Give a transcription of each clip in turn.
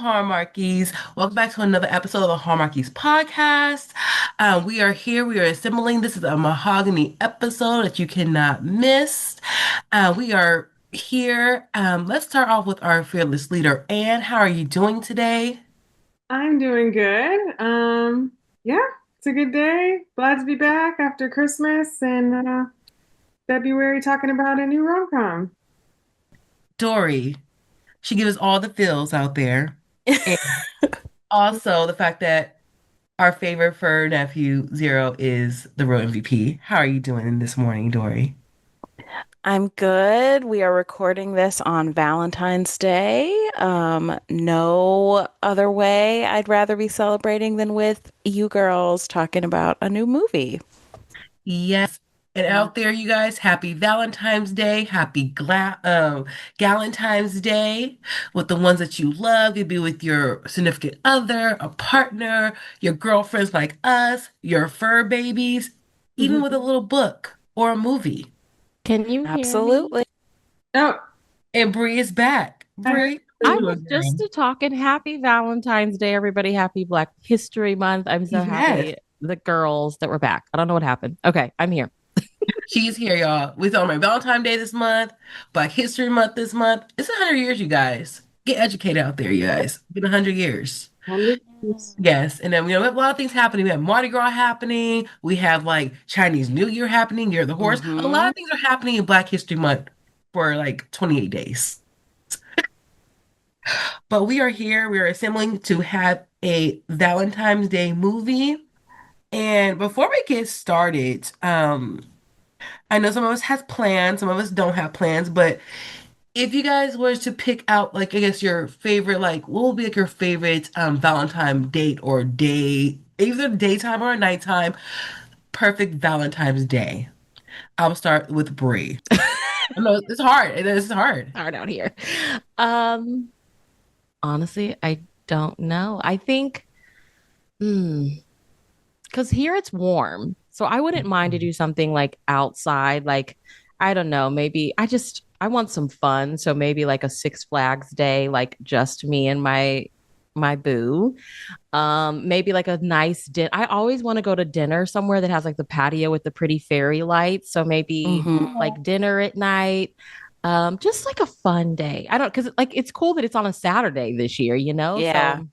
Hallmarkies. Welcome back to another episode of the Hallmarkies Podcast. We are here. We are assembling. This is a Mahogany episode that you cannot miss. We are here. Let's start off with our fearless leader, Anne. How are you doing today? I'm doing good. Yeah, it's a good day. Glad to be back after Christmas and February talking about a new rom-com. Dory. She gives us all the feels out there. And also the fact that our favorite fur nephew, Zero, is the real MVP. How are you doing this morning, Dory? I'm good. We are recording this on Valentine's Day. No other way I'd rather be celebrating than with you girls talking about a new movie. Yes. And out there, you guys, happy Valentine's Day. Happy Galentine's Day with the ones that you love. You'd be with your significant other, a partner, your girlfriends like us, your fur babies, even with a little book or a movie. Can you hear me? Absolutely. Oh, And Bree is back. Bree, I how you was doing, just girl? talking happy Valentine's Day, everybody. Happy Black History Month. I'm so Yes, happy the girls that were back. I don't know what happened. Okay, I'm here. she's here, y'all. We celebrate Valentine's Day this month, Black History Month this month. It's 100 years, you guys. Get educated out there, you guys. It's been 100 years. 100. Yes, and then we have a lot of things happening. We have Mardi Gras happening. We have like Chinese New Year happening, Year of the Horse. A lot Hmm. of things are happening in Black History Month for like 28 days. But we are here. We are assembling to have a Valentine's Day movie. And before we get started, I know some of us has plans, some of us don't have plans, but if you guys were to pick out, like, I guess your favorite, like, what would be like your favorite Valentine date or day, either daytime or nighttime, perfect Valentine's Day? I'll start with Brie. I know it's hard. It is hard. Hard out here. Um, Honestly, I don't know. I think, because here it's warm, so I wouldn't mind to do something like outside. Like, I don't know, maybe I want some fun. So maybe like a Six Flags day, like just me and my boo. Maybe like a nice dinner. I always want to go to dinner somewhere that has like the patio with the pretty fairy lights. So maybe Hmm. like dinner at night. Just like a fun day. I don't, because like it's cool that it's on a Saturday this year, you know? Yeah. So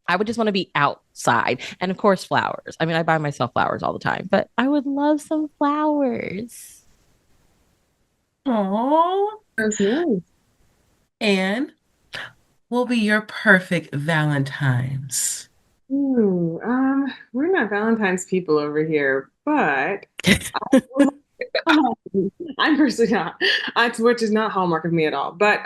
I would just want to be outside. And of course, flowers. I mean, I buy myself flowers all the time, but I would love some flowers. Aww. That's nice. And what will be your perfect Valentine's? We're not Valentine's people over here, but I'm personally not. Which is not hallmark of me at all. But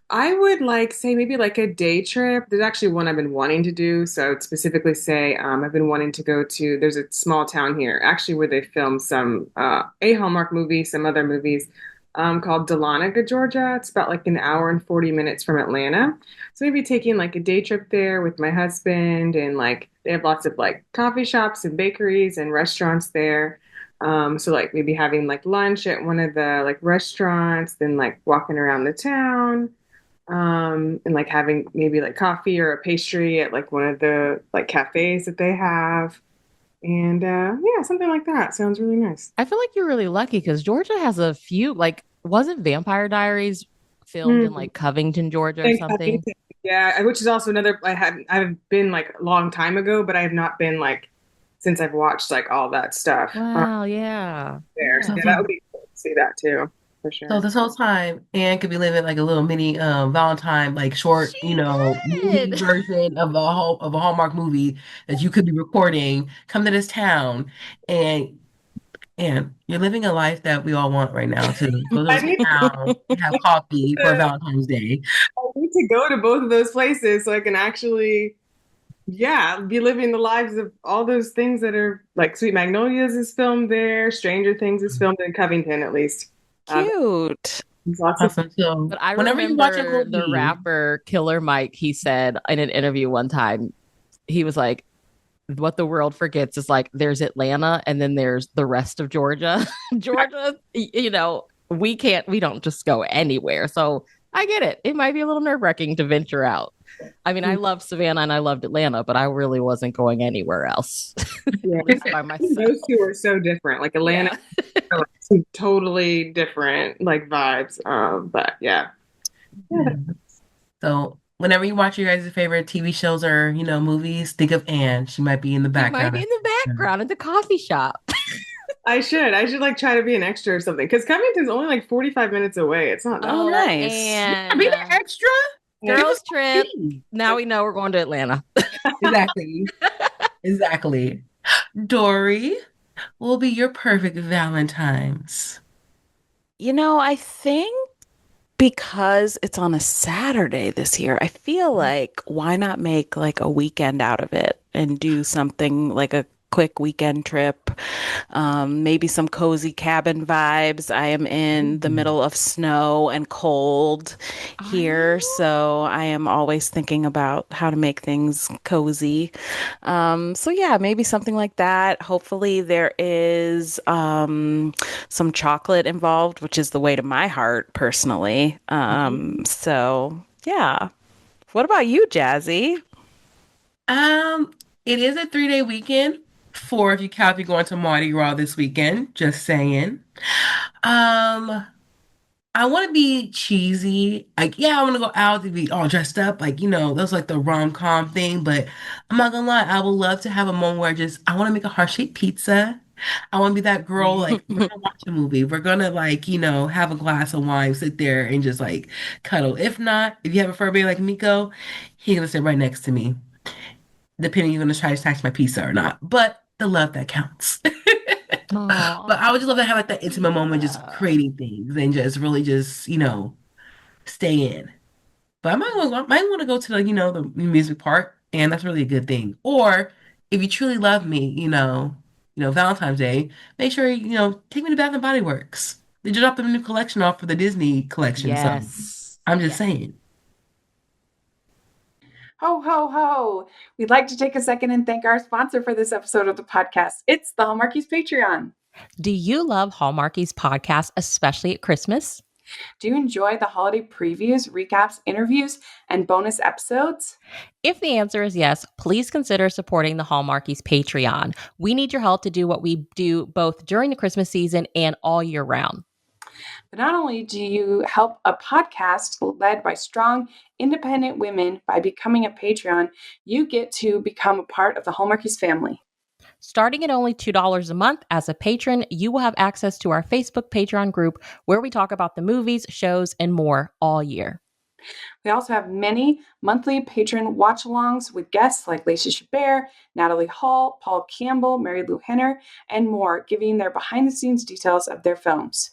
I would like say maybe like a day trip. There's actually one I've been wanting to do. So I'd specifically say I've been wanting to go to. There's a small town here, actually, where they film some a Hallmark movie, some other movies. Called Dahlonega, Georgia. It's about like an hour and 40 minutes from Atlanta. So maybe taking like a day trip there with my husband, and like they have lots of like coffee shops and bakeries and restaurants there. So like maybe having like lunch at one of the like restaurants, then like walking around the town, and like having maybe like coffee or a pastry at like one of the like cafes that they have. And yeah, something like that sounds really nice. I feel like you're really lucky because Georgia has a few, like, wasn't Vampire Diaries filmed in Mm. like Covington, Georgia or And something? Covington, yeah, which is also another. I've been like a long time ago, but I have not been like since I've watched like all that stuff Wow, yeah. there. So Yeah. yeah, that would be cool to see that too, for So sure. this whole time, Anne could be living like a little mini Valentine, like short, She movie could. version of a Hallmark movie that you could be recording. Come to this town, and you're living a life that we all want right now to go to I this need town and have coffee for to, Valentine's Day. I need to go to both of those places so I can actually, yeah, be living the lives of all those things that are like Sweet Magnolias is filmed there, Stranger Things is filmed in Covington at least. Uh, Cute. there's lots of Awesome. So But I whenever you watch a remember the movie, rapper Killer Mike, he said in an interview one time, he was like, what the world forgets is like there's Atlanta and then there's the rest of Georgia. Georgia, we don't just go anywhere. So I get it. It might be a little nerve-wracking to venture out. I mean, I loved Savannah and I loved Atlanta, but I really wasn't going anywhere else. Yeah. At least by myself. Those two are so different. Like Atlanta Yeah. are like two totally different like vibes. But yeah. Yeah. So whenever you watch your guys' favorite TV shows or, movies, think of Anne. She might be in the She might background. be in the background at the coffee shop. I should like try to be an extra or something. Because Covington's only like 45 minutes away. It's not that Oh, far. nice. And Be the extra. Give girls us trip. tea. Now we know we're going to Atlanta. Exactly. Exactly. Dory will be your perfect Valentine's. I think because it's on a Saturday this year, I feel like why not make like a weekend out of it and do something like a quick weekend trip, maybe some cozy cabin vibes. I am in the middle of snow and cold here, so I am always thinking about how to make things cozy. So yeah, maybe something like that. Hopefully there is some chocolate involved, which is the way to my heart personally. So yeah. What about you, Jazzy? Um, it is a 3-day weekend. 4 if you count if you're going to Mardi Gras this weekend. Just saying. Um, I want to be cheesy. Like, yeah, I want to go out to be all dressed up. Like, that's like the rom-com thing. But I'm not gonna lie, I would love to have a moment where I want to make a heart-shaped pizza. I want to be that girl, like, we're gonna watch a movie. We're gonna, like, have a glass of wine, sit there and just, like, cuddle. If not, if you have a fur baby like Miko, he's gonna sit right next to me, depending you're gonna try to snatch my pizza or not. But the love that counts. But I would just love to have like that intimate moment, just creating things and just really just, stay in. But might want to go to the music park, and that's really a good thing. Or if you truly love me, Valentine's Day, make sure take me to Bath and Body Works. They just dropped a new collection off for the Disney collection, so Yes. I'm just saying. Ho, ho, ho. We'd like to take a second and thank our sponsor for this episode of the podcast. It's the Hallmarkies Patreon. Do you love Hallmarkies Podcast, especially at Christmas? Do you enjoy the holiday previews, recaps, interviews, and bonus episodes? If the answer is yes, please consider supporting the Hallmarkies Patreon. We need your help to do what we do both during the Christmas season and all year round. But not only do you help a podcast led by strong, independent women by becoming a Patreon, you get to become a part of the Hallmarkies family. Starting at only $2 a month as a patron, you will have access to our Facebook Patreon group where we talk about the movies, shows, and more all year. We also have many monthly patron watch-alongs with guests like Lacey Chabert, Natalie Hall, Paul Campbell, Mary Lou Henner, and more, giving their behind-the-scenes details of their films.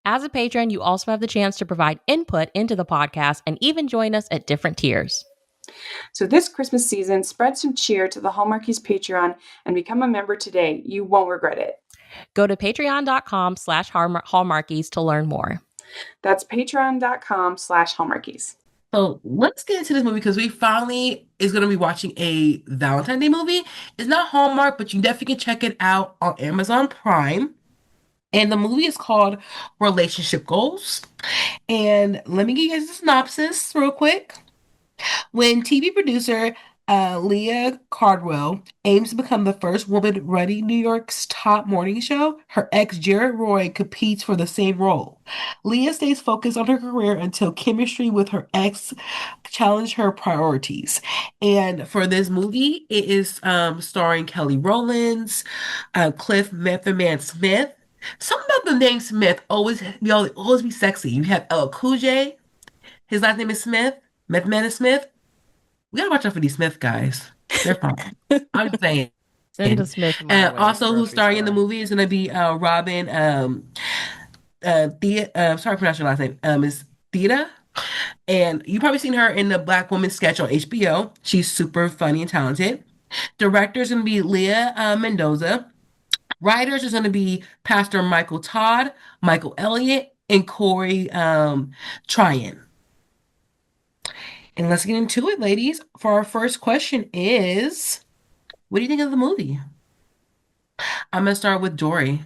As a patron, you also have the chance to provide input into the podcast and even join us at different tiers. So this Christmas season, spread some cheer to the Hallmarkies Patreon and become a member today. You won't regret it. Go to patreon.com/Hallmarkies to learn more. That's patreon.com/Hallmarkies. So let's get into this movie because we finally is going to be watching a Valentine's Day movie. It's not Hallmark, but you definitely can check it out on Amazon Prime. And the movie is called Relationship Goals. And let me give you guys a synopsis real quick. When TV producer Leah Cardwell aims to become the first woman running New York's top morning show, her ex Jared Roy competes for the same role. Leah stays focused on her career until chemistry with her ex challenge her priorities. And for this movie, it is starring Kelly Rowlands, Cliff Method Man Smith. Something about the name Smith always be sexy. You have El Cool J. His last name is Smith. Method Man is Smith. We gotta watch out for these Smith guys. They're fine. I'm just saying. Send a Smith my And way, also, who's grocery starring in the store. movie is gonna be Robin. Sorry to pronounce your last name. Is Theta, and you probably seen her in the Black Woman sketch on HBO. She's super funny and talented. Director's gonna be Leah Mendoza. Writers is gonna be Pastor Michael Todd, Michael Elliott, and Corey Tryon. And let's get into it, ladies. For our first question is, what do you think of the movie? I'm gonna start with Dory.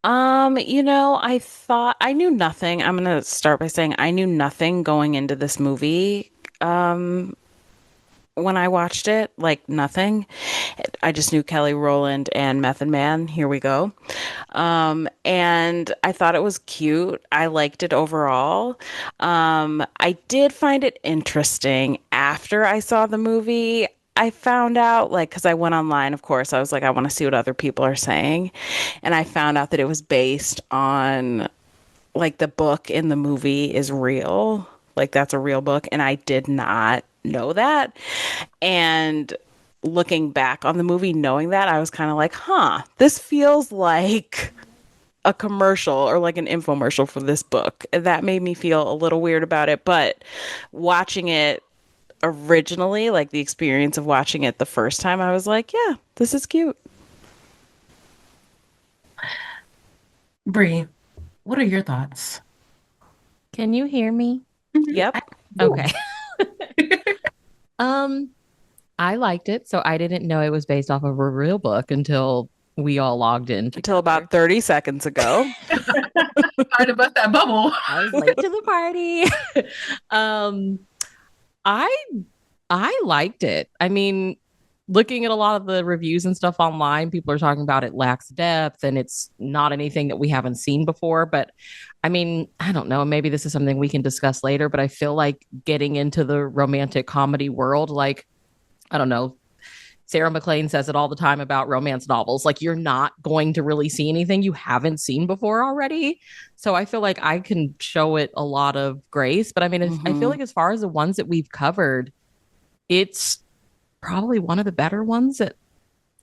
I thought I knew nothing. I'm gonna start by saying I knew nothing going into this movie. Um, when I watched it, like nothing. I just knew Kelly Rowland and Method Man. Here we go. And I thought it was cute. I liked it overall. I did find it interesting after I saw the movie. I found out, like, because I went online, of course, I was like, I want to see what other people are saying. And I found out that it was based on, like, the book in the movie is real. Like, that's a real book. And I did not know that. And looking back on the movie, knowing that, I was kind of like, huh, this feels like a commercial or like an infomercial for this book. And that made me feel a little weird about it. But watching it originally, like the experience of watching it the first time, I was like, yeah, this is cute. Bree, what are your thoughts? Can you hear me? Yep. Okay. I liked it, so I didn't know it was based off of a real book until we all logged in Until about 30 seconds ago. Sorry to bust that bubble. I was late to the party. um, I I liked it. I mean, looking at a lot of the reviews and stuff online, people are talking about it lacks depth and it's not anything that we haven't seen before. But I mean, I don't know. Maybe this is something we can discuss later, but I feel like getting into the romantic comedy world, like, I don't know. Sarah McLean says it all the time about romance novels. Like, you're not going to really see anything you haven't seen before already. So I feel like I can show it a lot of grace. But I mean, I feel like as far as the ones that we've covered, it's probably one of the better ones that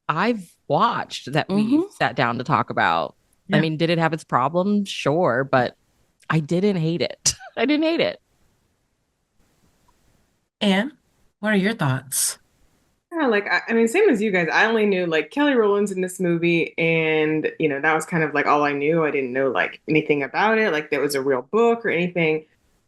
I've watched that we sat down to talk about. Yeah. I mean, did it have its problems? Sure, but I didn't hate it. I didn't hate it. Anne, what are your thoughts? Yeah, like I mean, same as you guys. I only knew like Kelly Rowland's in this movie, and that was kind of like all I knew. I didn't know like anything about it, like there was a real book or anything.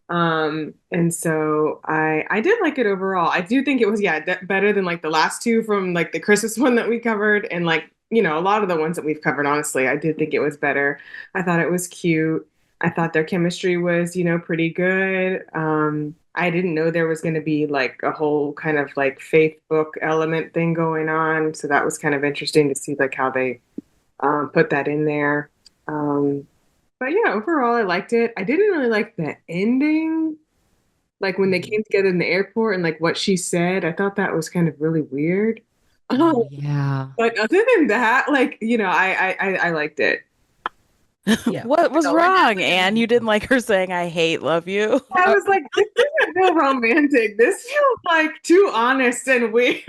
And so I did like it overall. I do think it was better than like the last two from like the Christmas one that we covered, and like a lot of the ones that we've covered. Honestly, I did think it was better. I thought it was cute. I thought their chemistry was pretty good. I didn't know there was going to be like a whole kind of like faith book element thing going on. So that was kind of interesting to see like how they put that in there. But yeah, overall, I liked it. I didn't really like the ending, like when they came together in the airport and like what she said. I thought that was kind of really weird. Yeah. But other than that, like I liked it. Yeah. What was wrong, Anne? You didn't like her saying, I hate, love you? I was like, this isn't real romantic. This feels like too honest and weird.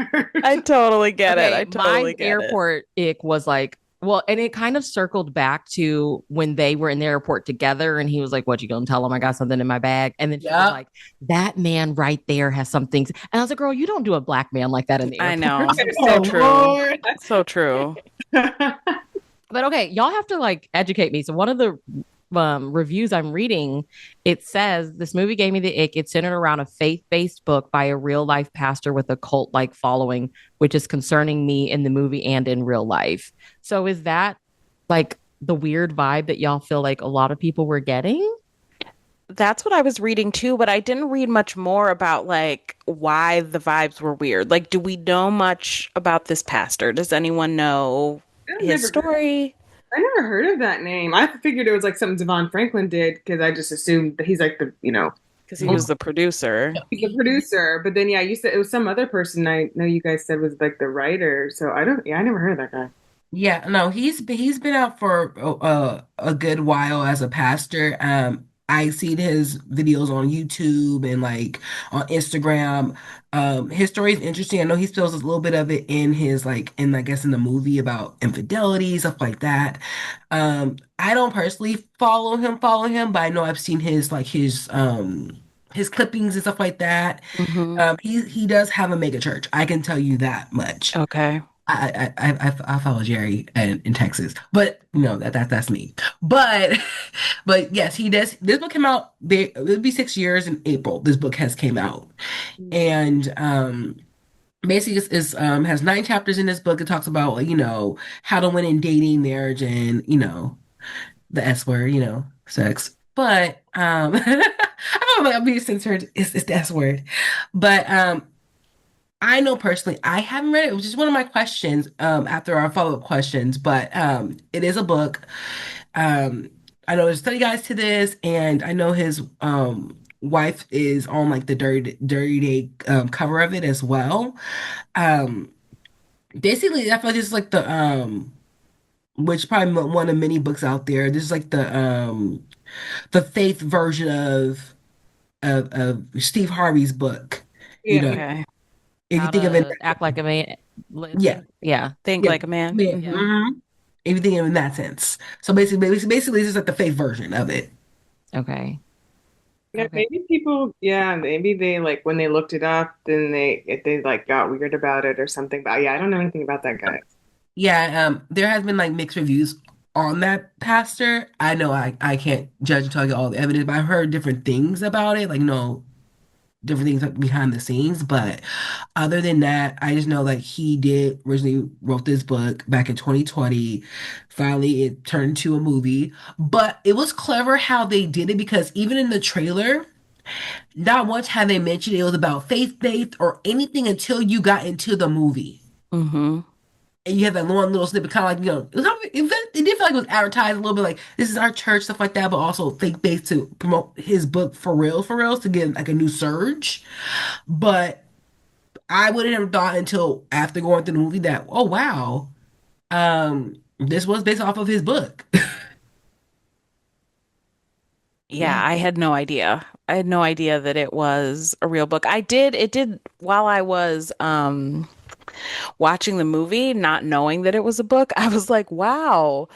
I totally get it. Okay, I totally my get airport ick was like, well, and it kind of circled back to when they were in the airport together, and he was like, "What, you gonna tell him I got something in my bag?" And then she was like, "That man right there has something." And I was like, "Girl, you don't do a black man like that in the it. I airport." know. Oh, So true. Lord. So true. But okay, y'all have to like educate me. So one of the reviews I'm reading, it says this movie gave me the ick. It's centered around a faith-based book by a real-life pastor with a cult-like following, which is concerning me in the movie and in real life. So is that like the weird vibe that y'all feel like a lot of people were getting? That's what I was reading too, but I didn't read much more about like why the vibes were weird. Like, do we know much about this pastor? Does anyone know his story? I never heard of that name. I figured it was like something Devon Franklin did because I just assumed that he's like Because he was the producer. he's the producer. But then you said it was some other person I know you guys said was like the writer. So I never heard of that guy. Yeah, no, he's been out for a good while as a pastor. I seen his videos on YouTube and like on Instagram. His story is interesting. I know he spills a little bit of it in his like in I guess in the movie about infidelity, stuff like that. I don't personally follow him, but I know I've seen his clippings and stuff like that. He does have a mega church. I can tell you that much. Okay. I follow Jerry in Texas, but that's me. But yes, he does. This book came out. It'll be 6 years in April. This book has came out, and basically is has 9 chapters in this book. It talks about how to win in dating, marriage, and the S word, sex. But I don't know, I'm being censored. It's the S word. But I know personally, I haven't read it. It was just one of my questions after our follow-up questions, but it is a book. Um, I know there's study guides to this, and I know his wife is on like the Dirty Day cover of it as well. Um, Basically, I feel like this is like the which probably one of many books out there. This is like the faith version of Steve Harvey's book. You Yeah. know, Okay. if you How think of it, to act like a man. yeah, Yeah. Think yeah, like a man. yeah. Mhm. If you think of it in that sense. So basically, this is like the faith version of it. Okay. Yeah, Okay. maybe they like when they looked it up, then they like got weird about it or something. But yeah, I don't know anything about that guy. Yeah, there has been like mixed reviews on that pastor. I know I can't judge until I get all the evidence, but I've heard different things about it, like different things like behind the scenes. But other than that, I just know like he did originally wrote this book back in 2020. Finally, it turned into a movie, but it was clever how they did it because even in the trailer, not once had they mentioned it was about faith or anything until you got into the movie. Mm-hmm. And you have that one little snippet, kind of like, it did feel like it was advertised a little bit like, this is our church, stuff like that, but also faith-based to promote his book for real, to get like a new surge. But I wouldn't have thought until after going through the movie that, oh, wow, this was based off of his book. Yeah, I had no idea. I had no idea that it was a real book. It did while I was watching the movie, not knowing that it was a book, I was like, wow.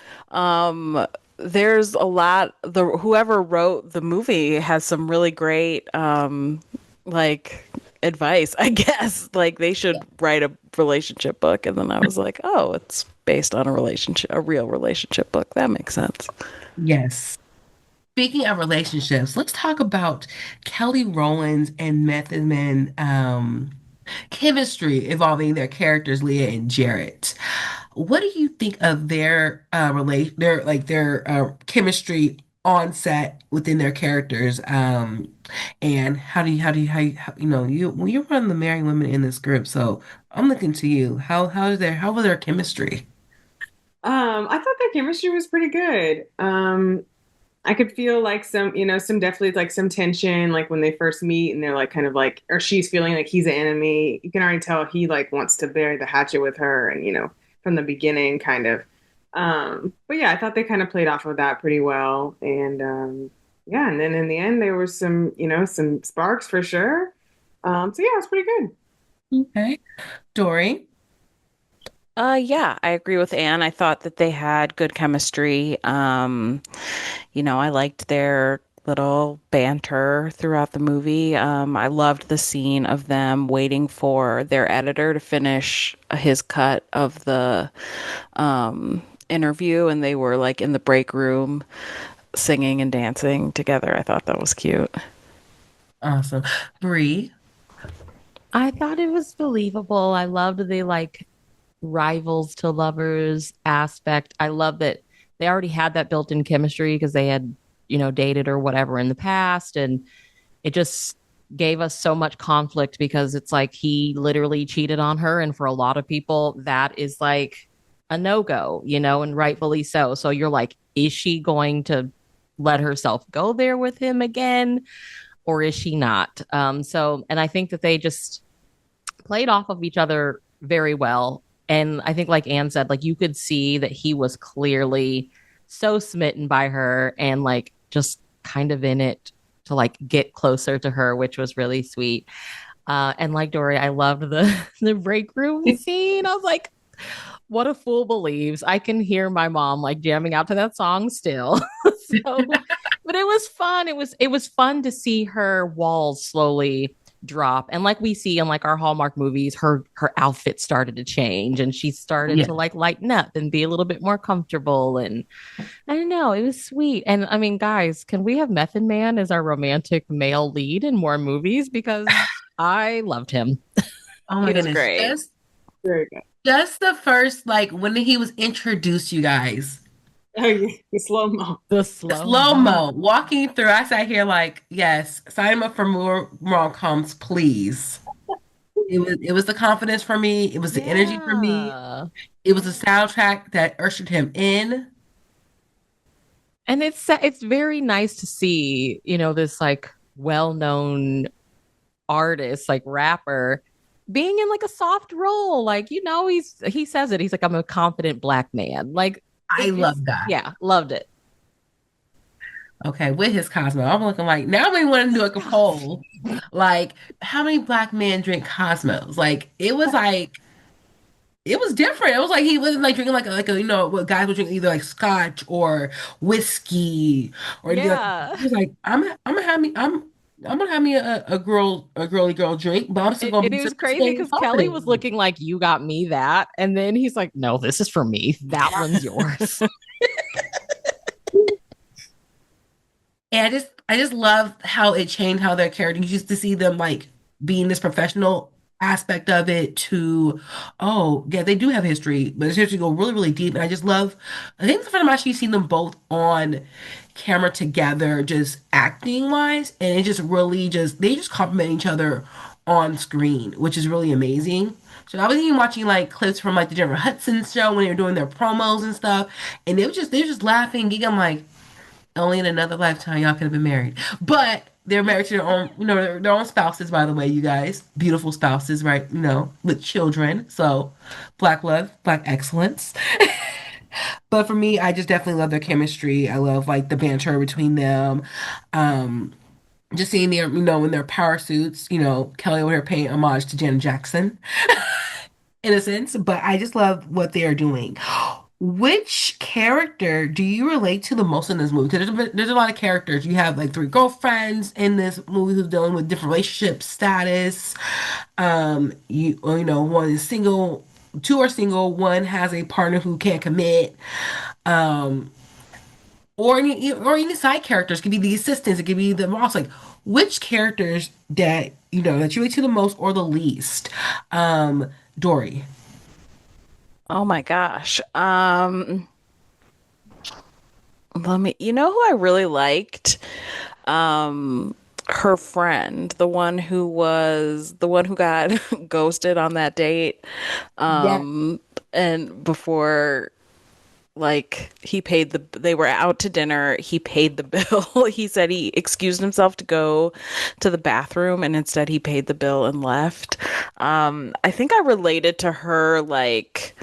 There's a lot the whoever wrote the movie has some really great like advice, I guess. Like they should write a relationship book. And then I was like, oh, it's based on a real relationship book. That makes sense. Yes. Speaking of relationships, let's talk about Kelly Rowland's and Method Man chemistry involving their characters, Leah and Jarrett. What do you think of their their chemistry on set within their characters? And how when you're one of the married women in this group, so I'm looking to you. How was their chemistry? I thought their chemistry was pretty good. I could feel like some definitely like some tension, like when they first meet and they're like kind of like, or she's feeling like he's an enemy. You can already tell he like wants to bury the hatchet with her, and from the beginning, kind of. But yeah, I thought they kind of played off of that pretty well, and yeah, and then in the end, there was some sparks for sure. So yeah, it's pretty good. Okay, Dory. Yeah, I agree with Anne. I thought that they had good chemistry. I liked their little banter throughout the movie. I loved the scene of them waiting for their editor to finish his cut of the interview, and they were like in the break room singing and dancing together. I thought that was cute. Awesome. Bree. I thought it was believable. I loved the like rivals to lovers aspect. I love that they already had that built-in chemistry because they had, dated or whatever in the past. And it just gave us so much conflict because it's like he literally cheated on her. And for a lot of people, that is like a no-go, and rightfully so. So you're like, is she going to let herself go there with him again? Or is she not? And I think that they just played off of each other very well. And I think, like Anne said, like you could see that he was clearly so smitten by her and like just kind of in it to like get closer to her, which was really sweet. And like Dory, I loved the break room scene. I was like, what a fool believes. I can hear my mom like jamming out to that song still. But it was fun. It was fun to see her walls slowly drop, and like we see in like our Hallmark movies, her outfit started to change and she started to like lighten up and be a little bit more comfortable. And I don't know, it was sweet. And I mean, guys, can we have Method Man as our romantic male lead in more movies? Because I loved him. Oh my He was goodness. great. Very good. Just the first, like when he was introduced, you guys, Oh, yeah, the slow-mo. The The slow mo. slow-mo walking through. I sat here like, yes, sign up for more rom-coms, please. It was the confidence for me. It was the energy for me. Yeah. It was the soundtrack that ushered him in. And it's very nice to see, this like well-known artist, like rapper, being in like a soft role. Like, he says it. He's like, I'm a confident black man. Like I it's love that. yeah, loved it. Okay, with his Cosmo, I'm looking like now we want to do like a poll, like how many black men drink Cosmos? Like it was different. It was like he wasn't like drinking like a what guys would drink either like scotch or whiskey or anything like that. Yeah. He was like I'm gonna have me a girly girl drink, but I'm still gonna It be was crazy staying because Kelly was confident. looking like, you got me that. And then he's like, no, this is for me. That one's yours. And I just love how it changed how their character. You used to see them like being this professional aspect of it to, oh yeah, they do have history, but it's history go really, really deep. And I just love I think it's the first time I've actually seen them both on camera together, just acting wise, and it just really just they just complement each other on screen, which is really amazing. So I was even watching like clips from like the Jennifer Hudson show when they were doing their promos and stuff, and they were just laughing, giggling. I'm like, only in another lifetime y'all could have been married. But they're married to their own, their own spouses, by the way, you guys. Beautiful spouses, right? With children. So black love, black excellence. But for me, I just definitely love their chemistry. I love like the banter between them. Um, just seeing their, in their power suits, Kelly over here paying homage to Janet Jackson in a sense, but I just love what they are doing. Which character do you relate to the most in this movie? Because there's a lot of characters. You have like three girlfriends in this movie who's dealing with different relationship status. One is single, two are single, one has a partner who can't commit. Um, or any side characters. It could be the assistants. It could be the boss. Like which characters that you relate to the most or the least? Dory. Oh my gosh. You know who I really liked? Her friend, the one who got ghosted on that date. Yeah. And before, like, they were out to dinner, he paid the bill. He said he excused himself to go to the bathroom, and instead he paid the bill and left. I think I related to her, like,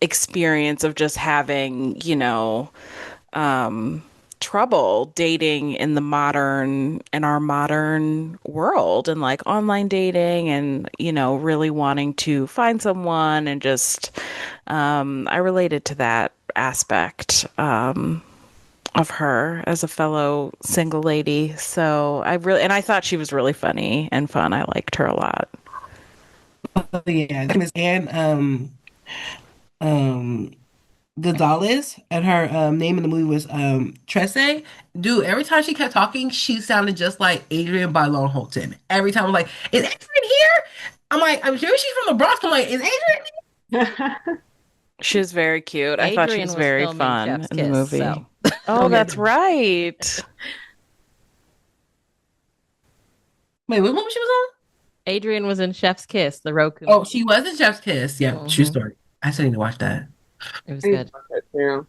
experience of just having, trouble dating in our modern world, and like online dating, and really wanting to find someone, and just I related to that aspect of her as a fellow single lady. So I thought she was really funny and fun. I liked her a lot. Oh, yeah. Miss Anne um Gonzalez, and her name in the movie was Trece. Dude, every time she kept talking, she sounded just like Adrian Bylone Holton. Every time I was like, is Adrian here? I'm like, I'm sure she's from the Bronx. I'm like, is Adrian She was very cute. I thought she Adrian was was very filming fun Chef's in the Kiss, movie. so Oh, here? that's right. Wait, what movie she was Adrian was in Chef's Kiss, the Roku on? Oh, movie. she was in Chef's Kiss. Yeah, true Mhm. story. I still need to watch that. It was good. Yeah.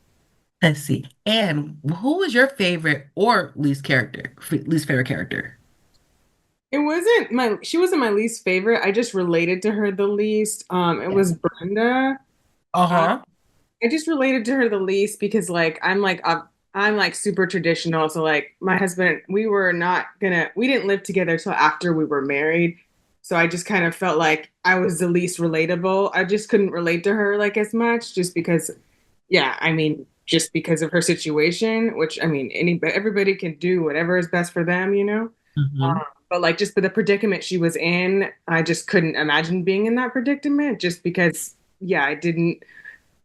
Let's see. And who was your favorite or least favorite character? She wasn't my least favorite. I just related to her the least. It Yeah. was Brenda. Um, Uh-huh. I just related to her the least because I'm like super traditional. So like my husband, we didn't live together till after we were married. So I just kind of felt like I was the least relatable. I just couldn't relate to her like as much just because, yeah, I mean, just because of her situation, which I mean, everybody can do whatever is best for them, you know? Hmm. But like just for the predicament she was in, I just couldn't imagine being in that predicament just because, yeah, I didn't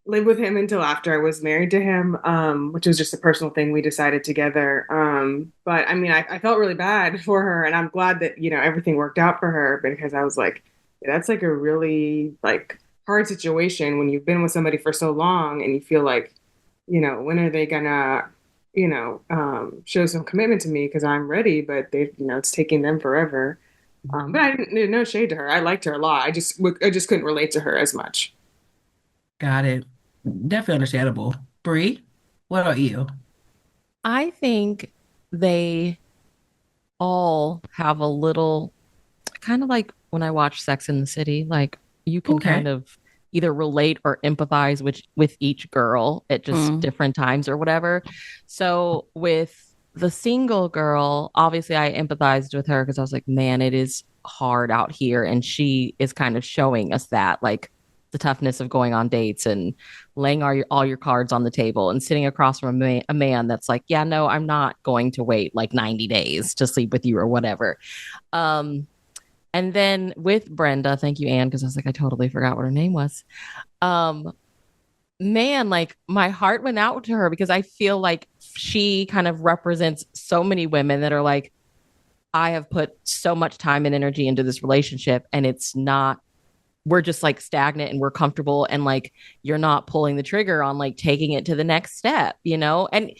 live with him until after I was married to him, which was just a personal thing we decided together. But I mean, I felt really bad for her, and I'm glad that everything worked out for her because I was like, that's like a really like hard situation when you've been with somebody for so long and you feel like, when are they gonna, show some commitment to me because I'm ready, but it's taking them forever. But I didn't, no shade to her. I liked her a lot. I just couldn't relate to her as much. Got it. Definitely understandable. Bree, what about you? I think they all have a little kind of like when I watch Sex in the City, like you can Okay. kind of either relate or empathize with each girl at just different times or whatever. So with the single girl, obviously I empathized with her because I was like, man, it is hard out here. And she is kind of showing us that, like the toughness of going on dates and laying all your cards on the table and sitting across from a man that's like, yeah, no, I'm not going to wait like 90 days to sleep with you or whatever. Um, and then with Brenda, thank you, Anne, because I was like, I totally forgot what her name was. Um, Man, like my heart went out to her because I feel like she kind of represents so many women that are like, I have put so much time and energy into this relationship and it's not, we're just like stagnant and we're comfortable and like you're not pulling the trigger on like taking it to the next step, you know? And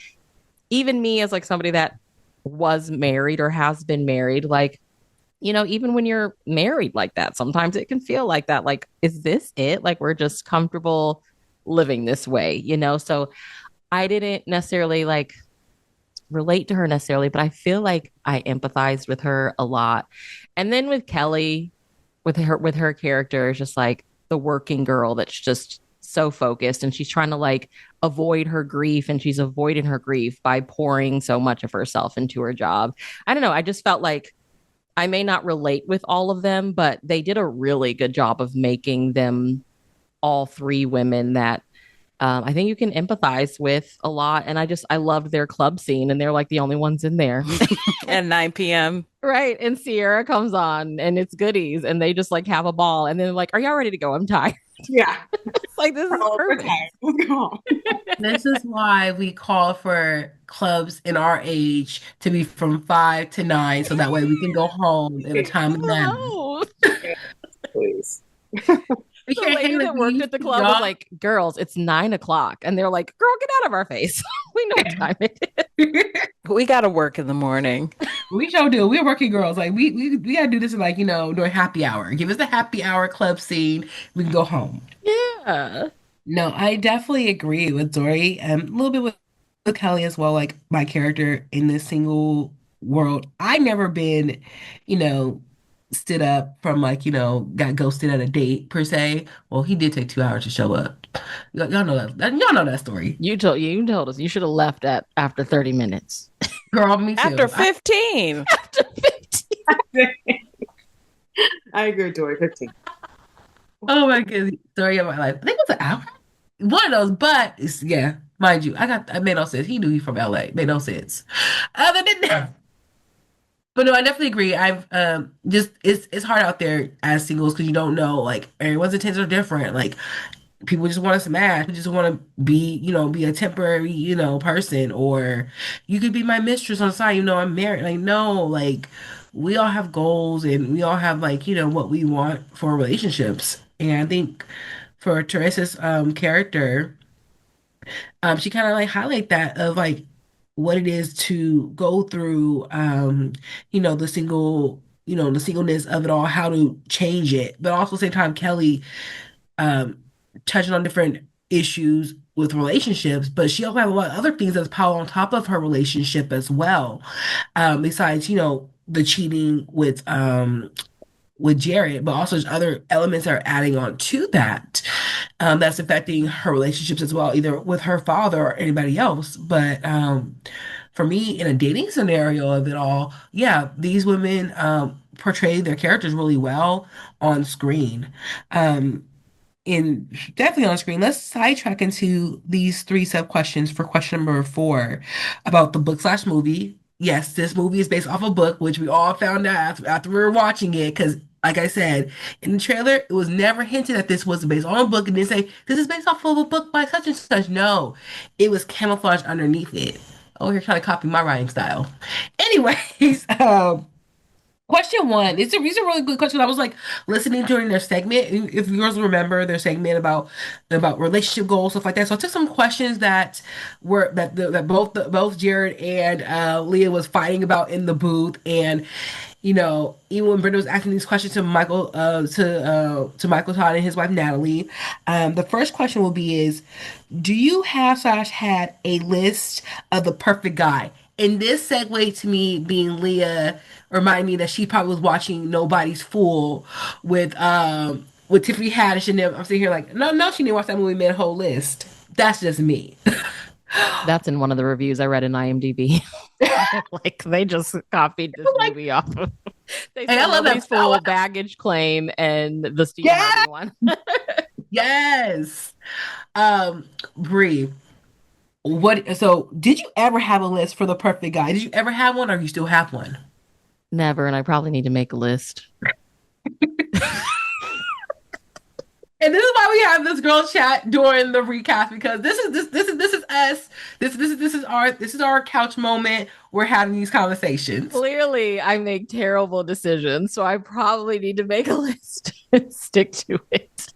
even me as like somebody that was married or has been married, like, even when you're married like that, sometimes it can feel like that. Like, is this it? Like, we're just comfortable living this way, So I didn't necessarily like relate to her necessarily, but I feel like I empathized with her a lot. And then with Kelly, with her character, is just like the working girl that's just so focused and she's trying to like avoid her grief and she's avoiding her grief by pouring so much of herself into her job. I don't know. I just felt like I may not relate with all of them, but they did a really good job of making them all three women that I think you can empathize with a lot. And I loved their club scene, and they're like the only ones in there. At 9 p.m. Right. And Sierra comes on and it's goodies, and they just like have a ball. And then they're like, are y'all ready to go? I'm tired. Yeah. It's like, this is perfect. Let's go home. This is why we call for clubs in our age to be from 5 to 9, so that way we can go home in a timely manner. Oh. Please. We The can't lady hang that with worked these at the club was dogs. like, girls, it's 9 o'clock. And they're like, girl, get out of our face. We know what time it is. We got to work in the morning. We sure do. We're working girls. Like we gotta do this in like, during happy hour. Give us the happy hour club scene. We can go home. Yeah. No, I definitely agree with Dory. A little bit with Kelly as well. Like my character in this single world. I never been, you know, stood up from like, got ghosted at a date per se. Well, he did take 2 hours to show up. Y'all know that. Y'all know that story. You told us you should have left at after 30 minutes. Girl, me too. After 15. After 15. I agree with Dory, 15. Oh my goodness. Story of my life. I think it was an hour. One of those, but yeah, mind you, I made no sense. He knew he from LA. Made no sense. Other than that. But no, I definitely agree. I've just it's hard out there as singles because you don't know, like everyone's intentions are different. Like people just want to smash, they just want to be a temporary, person, or you could be my mistress on the side, I'm married. Like no, like we all have goals and we all have like, what we want for relationships. And I think for Teresa's character, she kind of like highlight that of like what it is to go through the singleness of it all, how to change it. But also at the same time, Kelly um touching on different issues with relationships, but she also has a lot of other things that's piled on top of her relationship as well. Besides, the cheating with Jared, but also there's other elements that are adding on to that, that's affecting her relationships as well, either with her father or anybody else. But for me, in a dating scenario of it all, yeah, these women portray their characters really well on screen. In definitely on screen. Let's sidetrack into these three sub questions for question number 4 about the book slash movie. Yes, this movie is based off a book, which we all found out after we were watching it. Because, like I said, in the trailer, it was never hinted that this was based on a book, and didn't say this is based off of a book by such and such. No, it was camouflaged underneath it. Oh, you're trying to copy my writing style. Anyways, Question one. It's a really good question. I was like listening during their segment. If you guys remember their segment about relationship goals, stuff like that. So I took some questions that were that both Jared and Leah was fighting about in the booth, and even when Brenda was asking these questions to Michael, to Michael Todd and his wife Natalie, the first question will be is, do you have slash had a list of the perfect guy? And this segue to me being Leah remind me that she probably was watching Nobody's Fool with Tiffany Haddish, and I'm sitting here like, no, she didn't watch that movie, made a whole list. That's just me. That's in one of the reviews I read in IMDb. Like they just copied this movie off of. They said I love Nobody's that. Fool, Baggage Claim, and the Steve Harvey one. Yes. Bree, so did you ever have a list for the perfect guy? Did you ever have one, or you still have one? Never, and I probably need to make a list. And this is why we have this girl chat during the recast, because this is us. This is our couch moment. We're having these conversations. Clearly, I make terrible decisions, so I probably need to make a list and stick to it.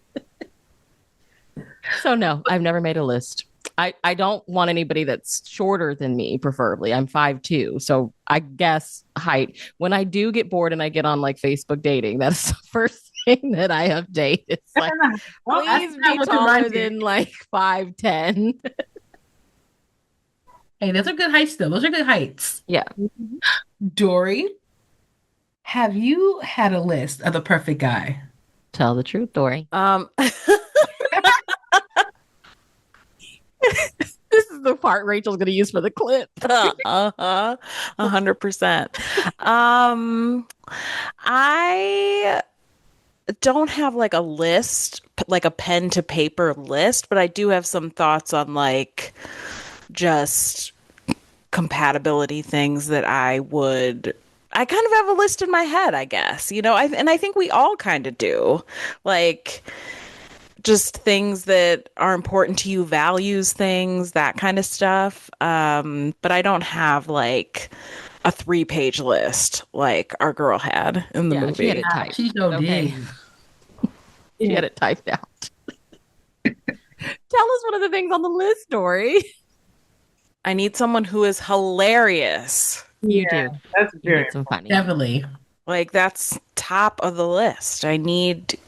So no, I've never made a list. I don't want anybody that's shorter than me, preferably. I'm 5'2", so I guess height. When I do get bored and I get on like Facebook dating, that's the first thing that I update. It's like, please be taller than like 5'10". Hey, those are good heights still. Those are good heights. Yeah. Dory, have you had a list of the perfect guy? Tell the truth, Dory. This is the part Rachel's going to use for the clip. 100%. I don't have like a list, like a pen to paper list, but I do have some thoughts on like just compatibility things that I kind of have a list in my head, I guess, and I think we all kind of do, like just things that are important to you, values, things, that kind of stuff. But I don't have like a 3-page list like our girl had in the movie. She had it typed. She did. She had it typed out. Tell us one of the things on the list, Dory. I need someone who is hilarious. You do. That's You very need some funny. Definitely. Like that's top of the list. I need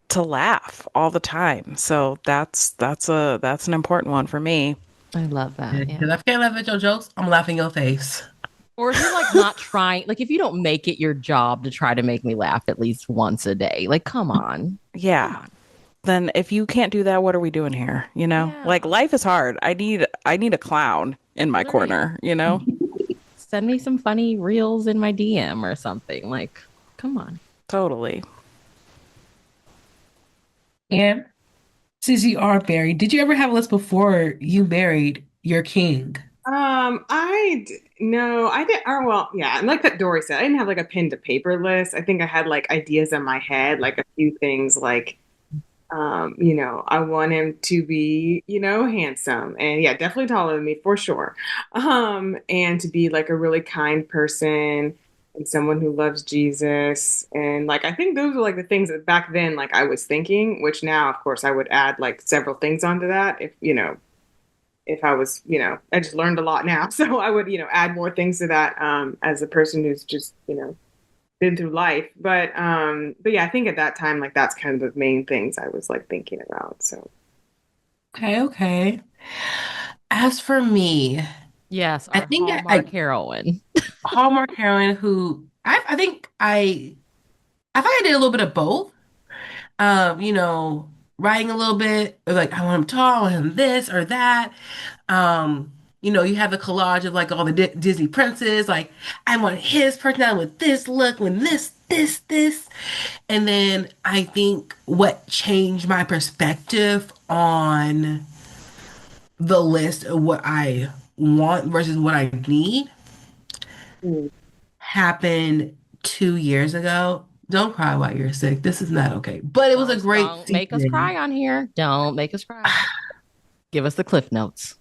to laugh all the time. So that's an important one for me. I love that. Because Yeah. if I can't laugh at your jokes, I'm laughing in your face. Or if you're like not trying, like if you don't make it your job to try to make me laugh at least once a day, like come on. Yeah. Then if you can't do that, what are we doing here? Yeah. Like life is hard. I need a clown in my corner, Send me some funny reels in my DM or something. Like, come on. Totally. And since you are married, did you ever have a list before you married your king? No, I did. Or well, yeah, and like that Dory said, I didn't have like a pen to paper list. I think I had like ideas in my head, like a few things, like, I want him to be, handsome, and yeah, definitely taller than me for sure. And to be like a really kind person and someone who loves Jesus, and like I think those were like the things that back then, like I was thinking, which now, of course, I would add like several things onto that if I was, I just learned a lot now. So I would, add more things to that as a person who's just, been through life. But yeah, I think at that time, like that's kind of the main things I was like thinking about. So. Okay. As for me, Yes, I our think Hallmark heroine. Hallmark heroine who I think I did a little bit of both. Writing a little bit like I want him tall, I want him this or that. You have the collage of like all the Disney princes. Like I want his personality with this look, when this. And then I think what changed my perspective on the list of what I want versus what I need happened 2 years ago. Don't cry while you're sick. This is not okay. But it was a great Don't make us cry on here. Don't make us cry. Give us the cliff notes.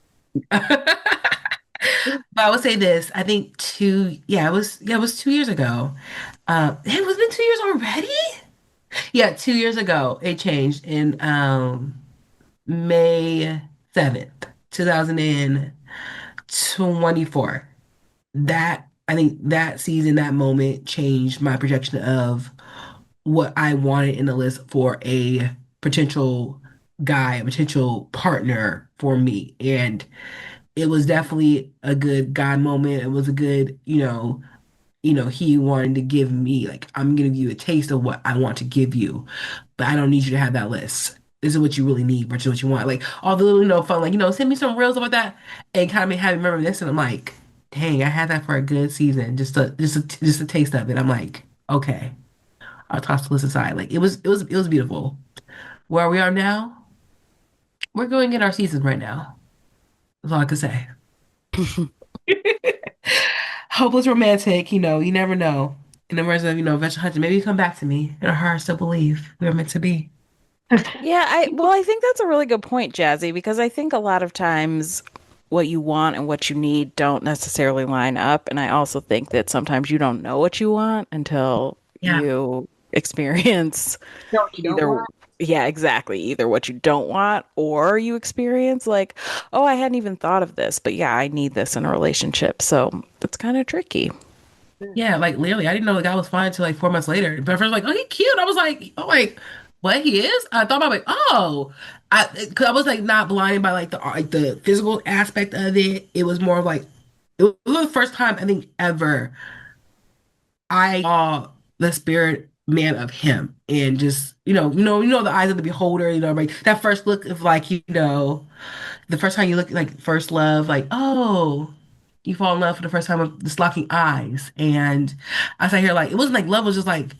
But I would say this. I think it was 2 years ago. It was been 2 years already? Yeah, 2 years ago it changed in May 7th, 2024. That I think that season, that moment changed my projection of what I wanted in the list for a potential guy, a potential partner for me. And it was definitely a good guy moment. It was a good, he wanted to give me, like, I'm gonna give you a taste of what I want to give you, but I don't need you to have that list. This is what you really need, but what you want. Like all the little, fun, like, send me some reels about that and kind of have me remember this. And I'm like, dang, I had that for a good season, just a taste of it. I'm like, okay, I'll toss the list aside. Like it was beautiful. Where we are now, we're going in our season right now. That's all I could say. Hopeless romantic, you never know. In the words of, Veteran Hunter, maybe you come back to me in our hearts to believe we were meant to be. Yeah, I think that's a really good point, Jazzy, because I think a lot of times what you want and what you need don't necessarily line up. And I also think that sometimes you don't know what you want until Yeah. you experience No, what you don't either, want. yeah, exactly, either what you don't want or you experience like, oh, I hadn't even thought of this, but yeah, I need this in a relationship. So it's kind of tricky. Yeah, like literally, I didn't know the guy was fine until like 4 months later. But first, like, oh, he cute. I was like, oh, like, what he is? I thought about like, oh, because I was like not blinded by like the physical aspect of it. It was more of like it was the first time I think ever I saw the spirit man of him, and just the eyes of the beholder. Like that first look of like the first time you look like first love, like oh. You fall in love for the first time with just locking eyes. And I sat here like, it wasn't like love, it was just like,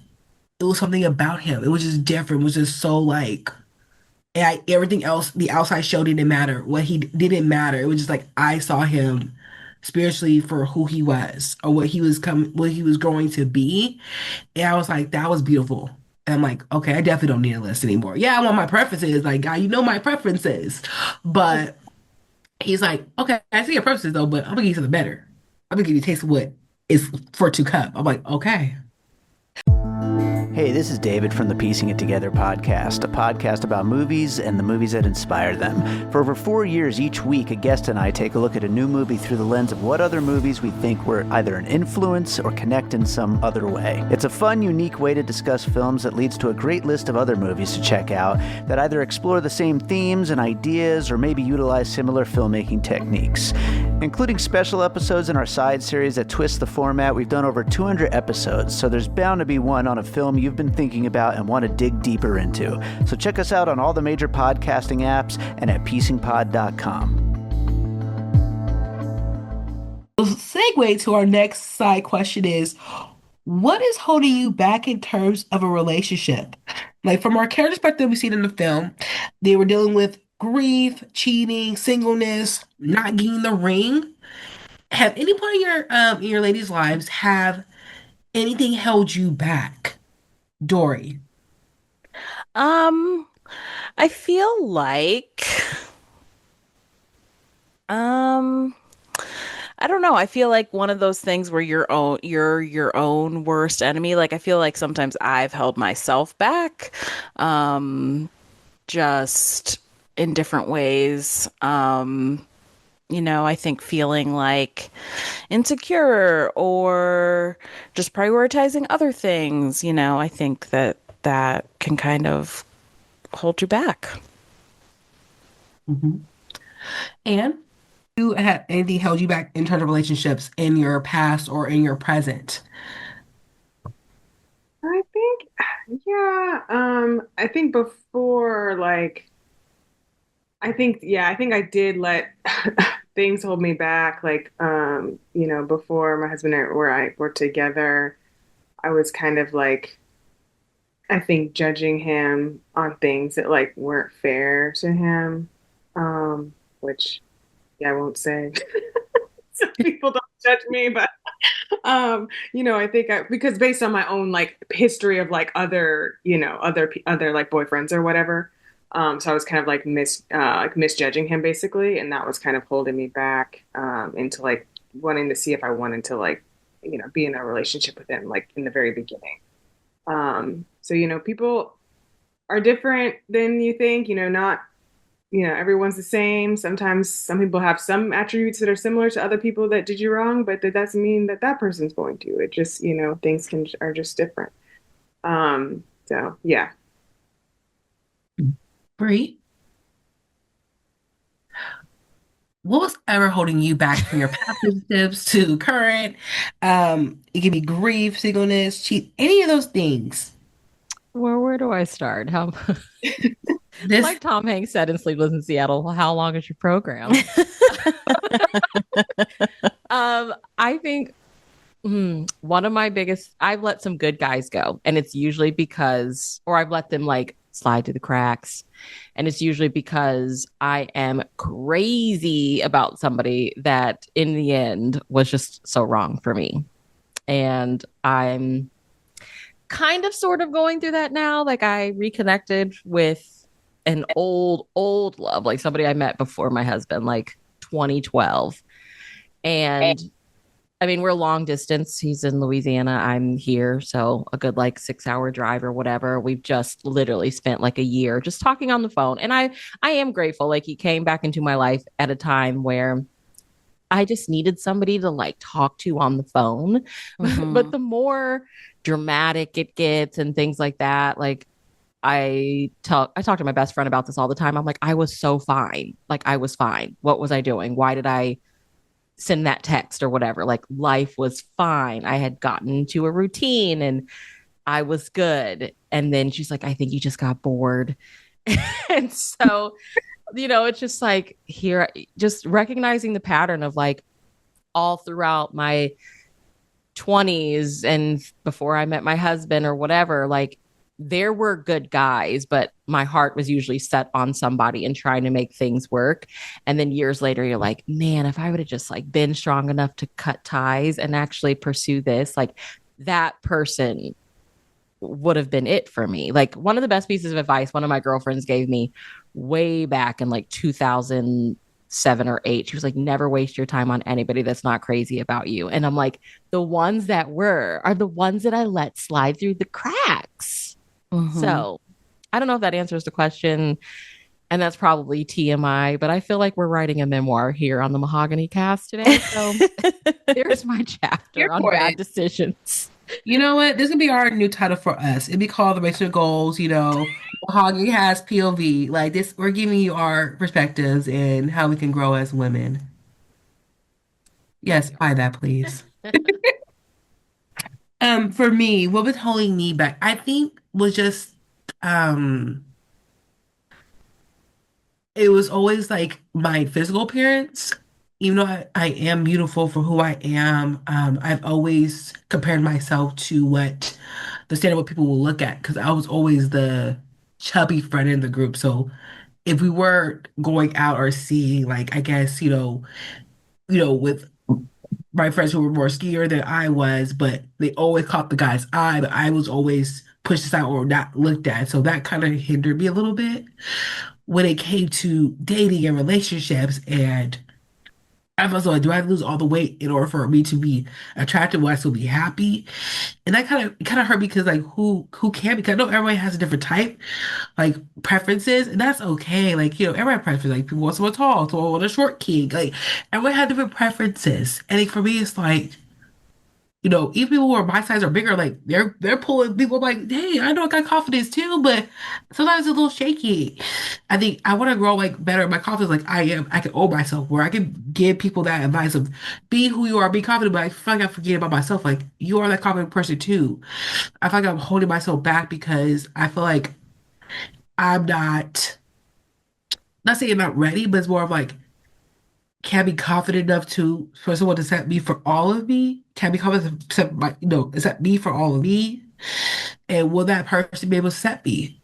it was something about him. It was just different. It was just so like, everything else, the outside show didn't matter. What he didn't matter. It was just like, I saw him spiritually for who he was or what he was growing to be. And I was like, that was beautiful. And I'm like, okay, I definitely don't need a list anymore. Yeah, I want my preferences. Like, God, my preferences. But he's like, okay, I see your preferences though, but I'm gonna give you something better. I'm gonna give you a taste of what is for to come. I'm like, okay. Hey, this is David from the Piecing It Together podcast, a podcast about movies and the movies that inspire them. For over 4 years, each week, a guest and I take a look at a new movie through the lens of what other movies we think were either an influence or connect in some other way. It's a fun, unique way to discuss films that leads to a great list of other movies to check out that either explore the same themes and ideas or maybe utilize similar filmmaking techniques. Including special episodes in our side series that twist the format, we've done over 200 episodes, so there's bound to be one on a film you've been thinking about and want to dig deeper into. So check us out on all the major podcasting apps and at piecingpod.com. The segue to our next side question is, what is holding you back in terms of a relationship? Like from our character perspective, we see it in the film, they were dealing with grief, cheating, singleness, not getting the ring. Have any point in your ladies' lives have anything held you back, Dory? Um, I feel like, um, I don't know. I feel like one of those things where you're your own worst enemy. Like I feel like sometimes I've held myself back, just in different ways. I think feeling like insecure or just prioritizing other things, I think that can kind of hold you back. Mm-hmm. And you have anything held you back in terms of relationships in your past or in your present? I think, yeah, I think before, like, I think I did let things hold me back. Like, before my husband and I were together, I was kind of like, I think judging him on things that like weren't fair to him, which, yeah, I won't say. So people don't judge me, but I think because based on my own like history of like other like boyfriends or whatever, so I was kind of like misjudging him basically, and that was kind of holding me back into like wanting to see if I wanted to like be in a relationship with him, like in the very beginning. So, people are different than you think, not, everyone's the same. Sometimes some people have some attributes that are similar to other people that did you wrong, but that doesn't mean that that person's going to. It just, things are just different. So yeah. Great. What was ever holding you back from your past relationships to current? It can be grief, singleness, cheat, any of those things. Where do I start? How This like Tom Hanks said in Sleepless in Seattle, how long is your program? I think one of my biggest, I've let some good guys go, and it's usually because, or I've let them like slide through the cracks, and it's usually because I am crazy about somebody that in the end was just so wrong for me. And I'm kind of sort of going through that now. Like I reconnected with an old love, like somebody I met before my husband, like 2012. And I mean, we're long distance. He's in Louisiana. I'm here. So a good like 6 hour drive or whatever. We've just literally spent like a year just talking on the phone. And I am grateful. Like he came back into my life at a time where I just needed somebody to like talk to on the phone. But the more dramatic it gets and things like that, like I talk to my best friend about this all the time. I'm like, I was so fine. Like I was fine. What was I doing? Why did I send that text or whatever? Like life was fine. I had gotten into a routine and I was good. And then she's like, I think you just got bored. And so, it's just like here, just recognizing the pattern of like all throughout my 20s and before I met my husband or whatever, like there were good guys, but my heart was usually set on somebody and trying to make things work. And then years later, you're like, man, if I would have just like been strong enough to cut ties and actually pursue this, like that person would have been it for me. Like one of the best pieces of advice one of my girlfriends gave me way back in like 2007 or 8, she was like, never waste your time on anybody that's not crazy about you. And I'm like, the ones that are the ones that I let slide through the cracks. So I don't know if that answers the question, and that's probably TMI, but I feel like we're writing a memoir here on the Mahogany Cast today. So there's my chapter on bad decisions. You know what? This could be our new title for us. It'd be called The Relationship Goals, Mahogany has POV. Like this, we're giving you our perspectives and how we can grow as women. Yes, buy that, please. For me, what was holding me back, I think was just it was always like my physical appearance. Even though I am beautiful for who I am, I've always compared myself to what the standard what people will look at because I was always the chubby friend in the group. So if we were going out or seeing, like, I guess, with my friends who were more skinnier than I was, but they always caught the guy's eye, but I was always pushed aside or not looked at. So that kind of hindered me a little bit when it came to dating and relationships. And I was like, do I lose all the weight in order for me to be attractive? Will I still be happy? And that kind of hurt me because like who can? Because I know everybody has a different type, like preferences, and that's okay. Like, everybody has preferences. Like people want someone tall, someone want a short king. Like everyone has different preferences. And like, for me, it's like, even people who are my size or bigger, like they're pulling people like, hey, I know I got confidence too, but sometimes it's a little shaky. I think I want to grow like better in my confidence, like I am. I can own myself, where I can give people that advice of be who you are, be confident, but I feel like I forget about myself. Like you are that confident person too. I feel like I'm holding myself back because I feel like I'm not saying I'm not ready, but it's more of like, can I be confident enough for someone to accept me for all of me? Can I be confident to accept me for all of me? And will that person be able to accept me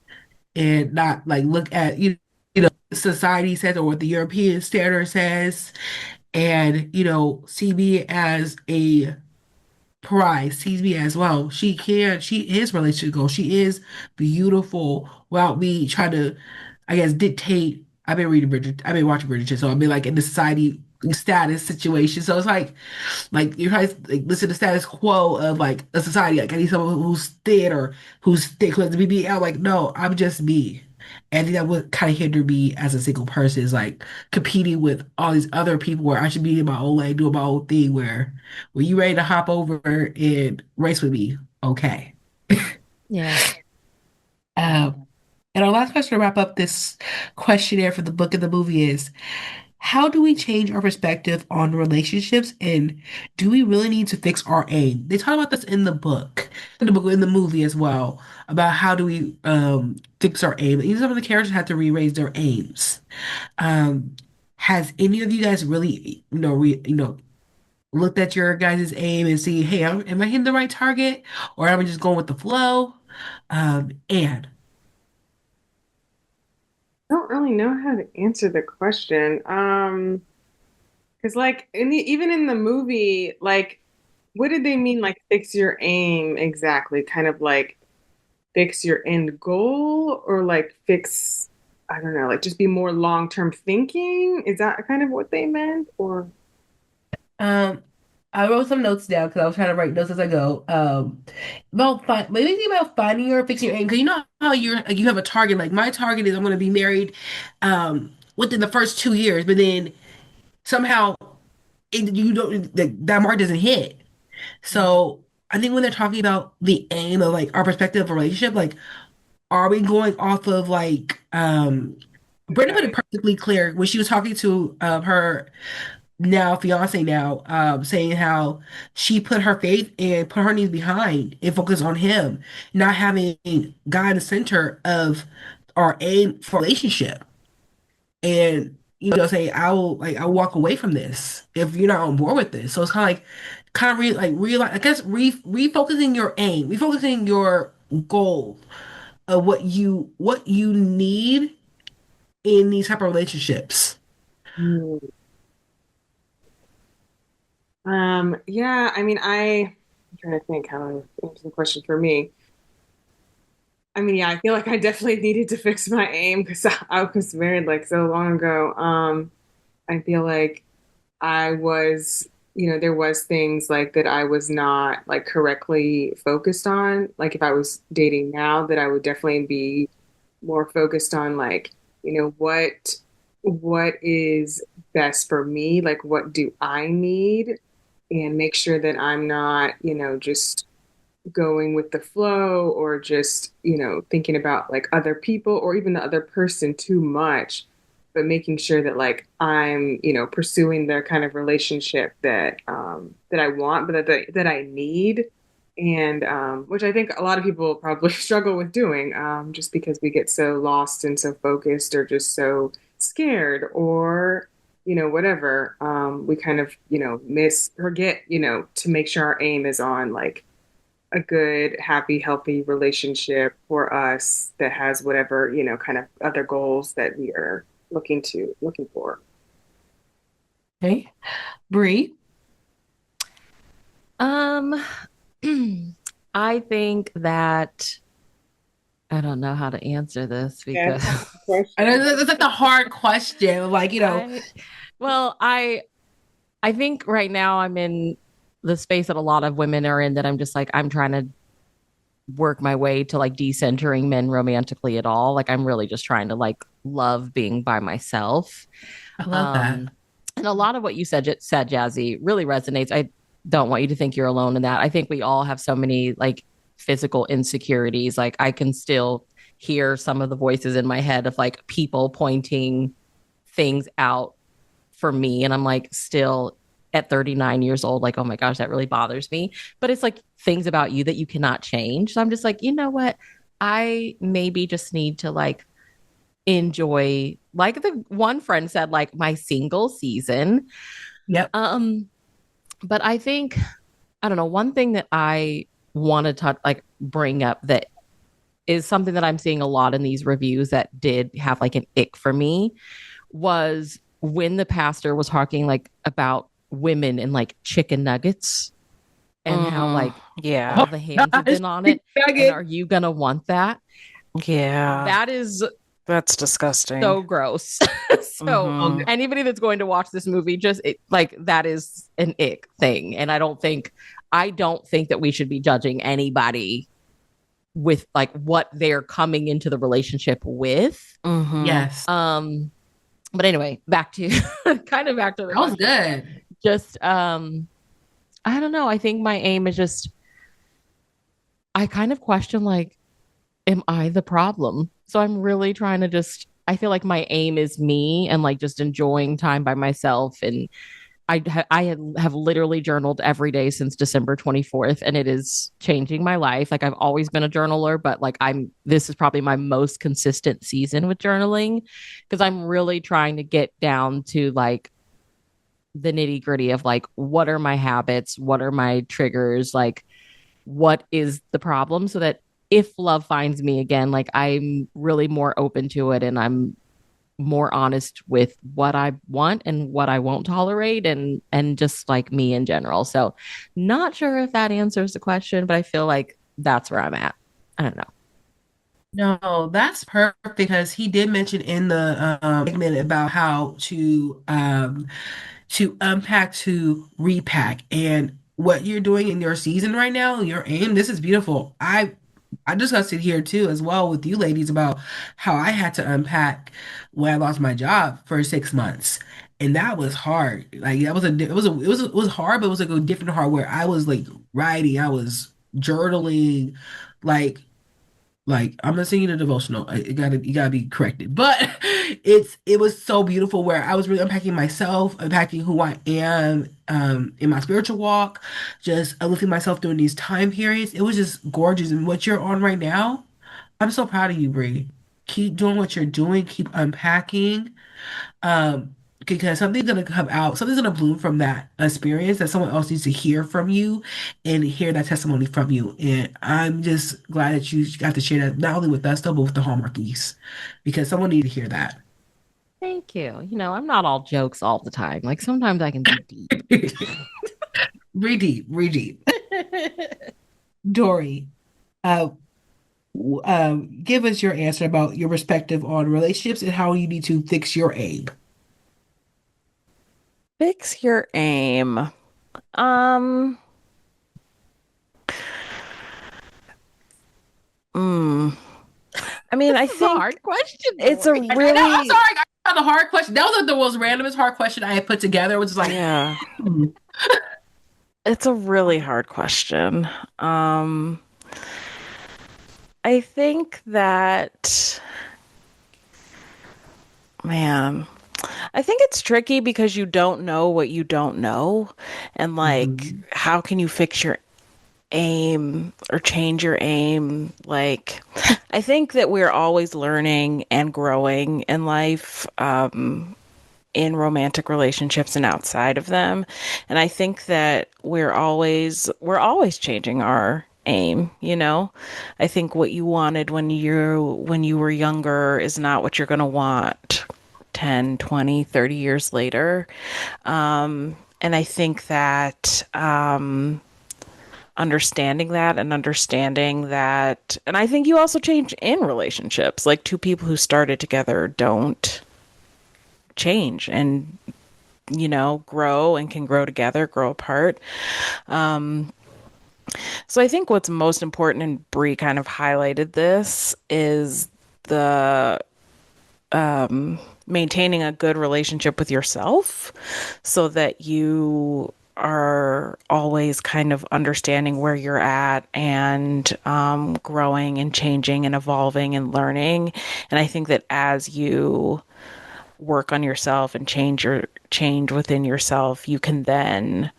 and not like look at society says or what the European standard says, and see me as a prize, sees me as well. She is relationship goal. She is beautiful without me trying to, I guess, dictate. I've been watching Bridgerton, so I've been like in the society status situation. So it's like you're trying to like listen to status quo of like a society. Like I need someone who's thin or who's thick, who has the BBL. Like no, I'm just me. And I think that would kind of hinder me as a single person is like competing with all these other people where I should be in my own lane, doing my own thing. Where you ready to hop over and race with me? Okay. Yeah. Um, and our last question to wrap up this questionnaire for the book and the movie is, how do we change our perspective on relationships and do we really need to fix our aim? They talk about this in the movie as well, about how do we fix our aim. Even some of the characters had to re-raise their aims. Um, has any of you guys really, looked at your guys' aim and see, hey, am I hitting the right target or am I just going with the flow? And I don't really know how to answer the question. Because like even in the movie, like what did they mean like fix your aim exactly? Kind of like fix your end goal or like fix, I don't know, like just be more long-term thinking? Is that kind of what they meant? Or Um, I wrote some notes down because I was trying to write notes as I go. Maybe about finding or fixing your aim because you know how you have a target. Like my target is I'm going to be married, within the first 2 years, but then somehow you don't that mark doesn't hit. So I think when they're talking about the aim of like our perspective of a relationship, like are we going off of like Brenda put it okay. perfectly clear when she was talking to her now fiance now saying how she put her faith and put her knees behind and focus on him not having God in the center of our aim for relationship and say I'll walk away from this if you're not on board with this. So it's kind of realize I guess refocusing your aim, refocusing your goal of what you need in these type of relationships. Hmm. Yeah, I mean, I'm trying to think how to answer the question for me. I mean, yeah, I feel like I definitely needed to fix my aim because I was married like so long ago. I feel like I was, there was things like that I was not like correctly focused on. Like if I was dating now, that I would definitely be more focused on like, what is best for me? Like what do I need? And make sure that I'm not, just going with the flow or just, thinking about like other people or even the other person too much, but making sure that like I'm, pursuing the kind of relationship that I want, but that I need. And which I think a lot of people probably struggle with doing, just because we get so lost and so focused or just so scared or whatever, we kind of, forget, to make sure our aim is on like a good, happy, healthy relationship for us that has whatever, kind of other goals that we are looking for. Okay. Bree. Um, I think that I don't know how to answer this Yeah, because that's a question. I know that's like a hard question. I, well, I think right now I'm in the space that a lot of women are in that I'm just like I'm trying to work my way to like decentering men romantically at all. Like I'm really just trying to like love being by myself. I love that. Um, and a lot of what you said, Jazzy, really resonates. I don't want you to think you're alone in that. I think we all have so many like physical insecurities. Like I can still hear some of the voices in my head of like people pointing things out for me. And I'm like still at 39 years old, like, oh my gosh, that really bothers me. But it's like things about you that you cannot change. So I'm just like, you know what? I maybe just need to like enjoy, like the one friend said, like my single season. Yep. But I think, I don't know, one thing that I want to talk, like bring up that is something that I'm seeing a lot in these reviews that did have like an ick for me was when the pastor was talking like about women and like chicken nuggets and how like Yeah. all the hands have been on it. And are you going to want that? Yeah. That is That's disgusting. So gross. So anybody that's going to watch this movie, like that is an ick thing. And I don't think that we should be judging anybody with like what they're coming into the relationship with. Yes. But anyway, back to back to the that was good. Just I don't know. I think my aim is just, I kind of question, like, am I the problem? So I'm really trying to I feel like my aim is me and like just enjoying time by myself. And have literally journaled every day since December 24th, and it is changing my life. Like, I've always been a journaler, but like this is probably my most consistent season with journaling, because I'm really trying to get down to like the nitty gritty of like, what are my habits? What are my triggers? Like, what is the problem? So that if love finds me again, like I'm really more open to it, and I'm more honest with what I want and what I won't tolerate, and just like me in general. So not sure if that answers the question, but I feel like that's where I'm at. I don't know. No, that's perfect, because he did mention in the segment about how to unpack, to repack, and what you're doing in your season right now, your aim. This is beautiful. I discussed it here too, as well, with you ladies, about how I had to unpack when I lost my job for 6 months, and that was hard. Like, that was it was hard, but it was like a different hard, where I was like writing, I was journaling, like I'm not saying a devotional. You gotta be corrected, but it was so beautiful, where I was really unpacking myself, unpacking who I am, in my spiritual walk, just uplifting myself during these time periods. It was just gorgeous, and what you're on right now, I'm so proud of you, Bree. Keep doing what you're doing. Keep unpacking. Because something's gonna come out, something's gonna bloom from that experience, that someone else needs to hear from you and hear that testimony from you. And I'm just glad that you got to share that, not only with us though, but with the Hallmarkies, because someone needed to hear that. Thank you. I'm not all jokes all the time. Like, sometimes I can be deep. Read deep. Dory, uh, give us your answer about your perspective on relationships and how you need to fix your aim. Fix your aim. I mean, I think a hard question. It's a I'm really, sorry, I found a hard question. That was like the most randomest hard question I had put together. It was just like, yeah, it's a really hard question. I think that, man, I think it's tricky because you don't know what you don't know. And like, how can you fix your aim or change your aim? Like, I think that we're always learning and growing in life, in romantic relationships and outside of them. And I think that we're always changing our aim. I think what you wanted when you were younger is not what you're going to want 10, 20, 30 years later. And I think that, understanding that, and I think you also change in relationships. Like, two people who started together don't change and, grow, and can grow together, grow apart. So I think what's most important, and Brie kind of highlighted this, is the maintaining a good relationship with yourself, so that you are always kind of understanding where you're at, and growing and changing and evolving and learning. And I think that as you work on yourself and change within yourself, you can then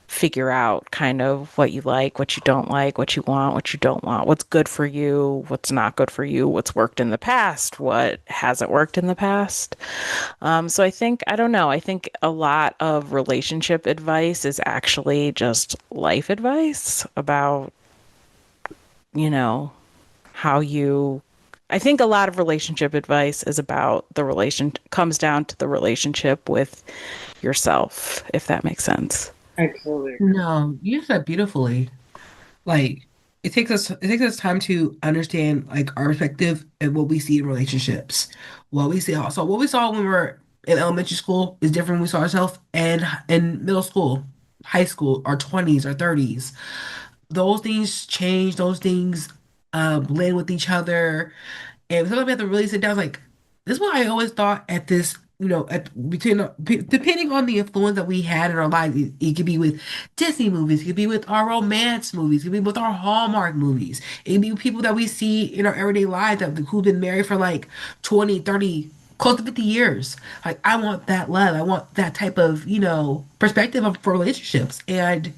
figure out kind of what you like, what you don't like, what you want, what you don't want, what's good for you, what's not good for you, what's worked in the past, what hasn't worked in the past. So I think a lot of relationship advice is actually just life advice about, how you, I think a lot of relationship advice is about comes down to the relationship with yourself, if that makes sense. I totally agree. no, you said beautifully. Like, it takes us time to understand like our perspective and what we see in relationships. What we saw when we were in elementary school is different when we saw ourselves and in middle school, high school, our 20s, our 30s. Those things change, those things blend with each other. And sometimes we have to really sit down like this is what I always thought at this, depending on the influence that we had in our lives, it could be with Disney movies, it could be with our romance movies, it could be with our Hallmark movies. It could be people that we see in our everyday lives who've been married for like 20, 30, close to 50 years. Like I want that love. I want that type of, perspective for relationships. And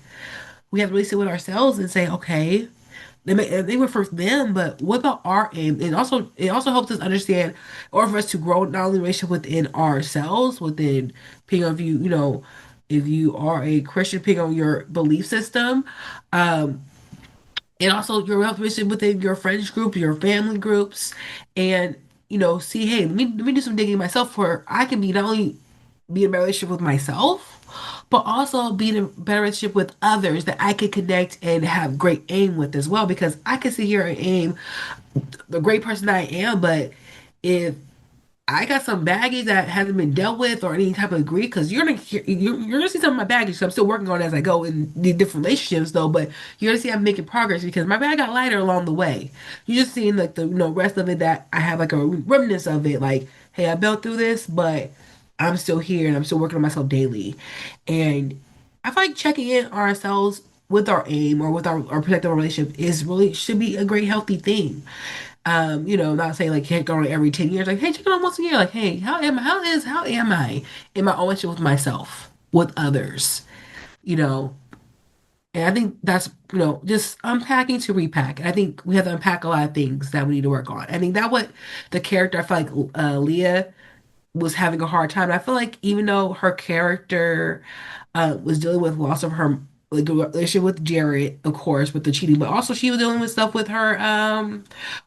we have to really sit with ourselves and say, okay, they were for them, but what about our aim? And also, it also helps us understand, or for us to grow not only relationship within ourselves, within depending on if you are a Christian, depending on your belief system, um, and also your relationship within your friends group, your family groups, and see, hey, let me do some digging myself where I can be not only be in a relationship with myself, but also be in a better relationship with others that I can connect and have great aim with as well. Because I can sit here and aim the great person that I am, but if I got some baggage that hasn't been dealt with or any type of grief, because you're gonna see some of my baggage. So I'm still working on it as I go in the different relationships, though. But you're gonna see I'm making progress because my bag got lighter along the way. You're just seeing like the rest of it that I have like a remnants of it. Like, hey, I built through this, but I'm still here and I'm still working on myself daily. And I feel like checking in on ourselves with our aim or with our protective relationship is really should be a great healthy thing. Not saying like check on it every 10 years, like, hey, check it on once a year, like, hey, how am I in my ownership with myself, with others, you know? And I think that's, just unpacking to repack. And I think we have to unpack a lot of things that we need to work on. I think that what the character, I feel like Leah was having a hard time. I feel like even though her character was dealing with loss of her like relationship with Jared, of course, with the cheating, but also she was dealing with stuff with her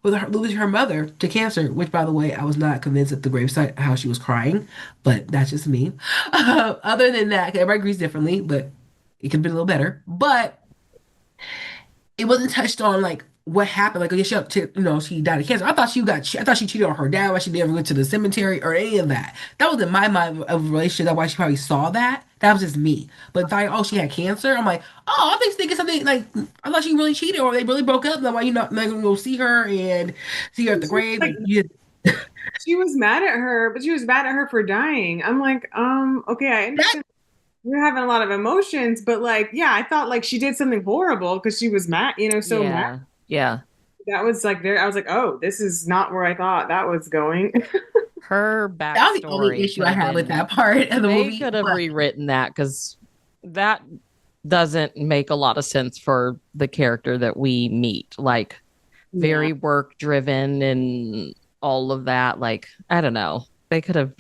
losing her mother to cancer. Which, by the way, I was not convinced at the gravesite how she was crying, but that's just me. Other than that, everybody agrees differently, but it could have been a little better. But it wasn't touched on like what happened. Like, I guess she died of cancer. I thought she cheated on her dad. Why she never went to the cemetery or any of that. That was in my mind of a relationship. That's why she probably saw that. That was just me. But if she had cancer. I'm like, oh, I was thinking something like I thought she really cheated or they really broke up. Then why you not gonna go see her and see her at the grave? Like, she was mad at her, but she was mad at her for dying. I'm like, okay, I understand. You're having a lot of emotions, but like, yeah, I thought like she did something horrible because she was mad, so mad. Yeah. That was like I was like, oh, this is not where I thought that was going. Her that was the only backstory issue could I have had with been, that part of the they movie. could have But rewritten that because that doesn't make a lot of sense for the character that we meet. Like, very work driven and all of that. Like, I don't know. They could have.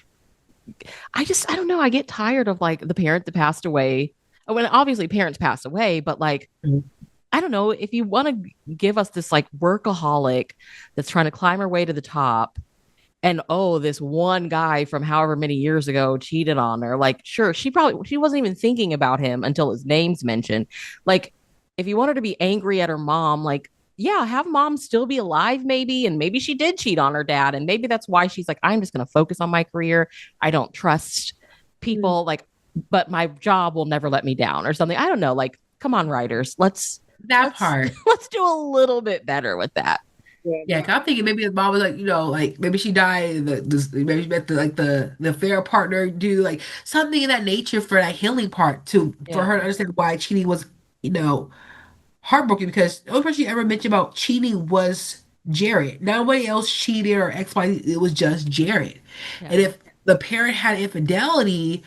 I don't know. I get tired of like the parent that passed away. When obviously parents pass away, but like, Mhm. I don't know if you want to give us this like workaholic that's trying to climb her way to the top. And oh, this one guy from however many years ago cheated on her. Like, sure, she wasn't even thinking about him until his name's mentioned. Like, if you want her to be angry at her mom, like, yeah, have mom still be alive, maybe. And maybe she did cheat on her dad. And maybe that's why she's like, I'm just going to focus on my career. I don't trust people, like, but my job will never let me down or something. I don't know. Like, come on, writers. that part. Let's do a little bit better with that. Yeah, 'cause I'm thinking maybe his mom was like, like maybe she died, maybe she met the affair partner, do like something in that nature for that healing part for her to understand why cheating was, heartbroken because the only person she ever mentioned about cheating was Jared. Nobody else cheated or ex-wife, it was just Jared. Yeah. And if the parent had infidelity,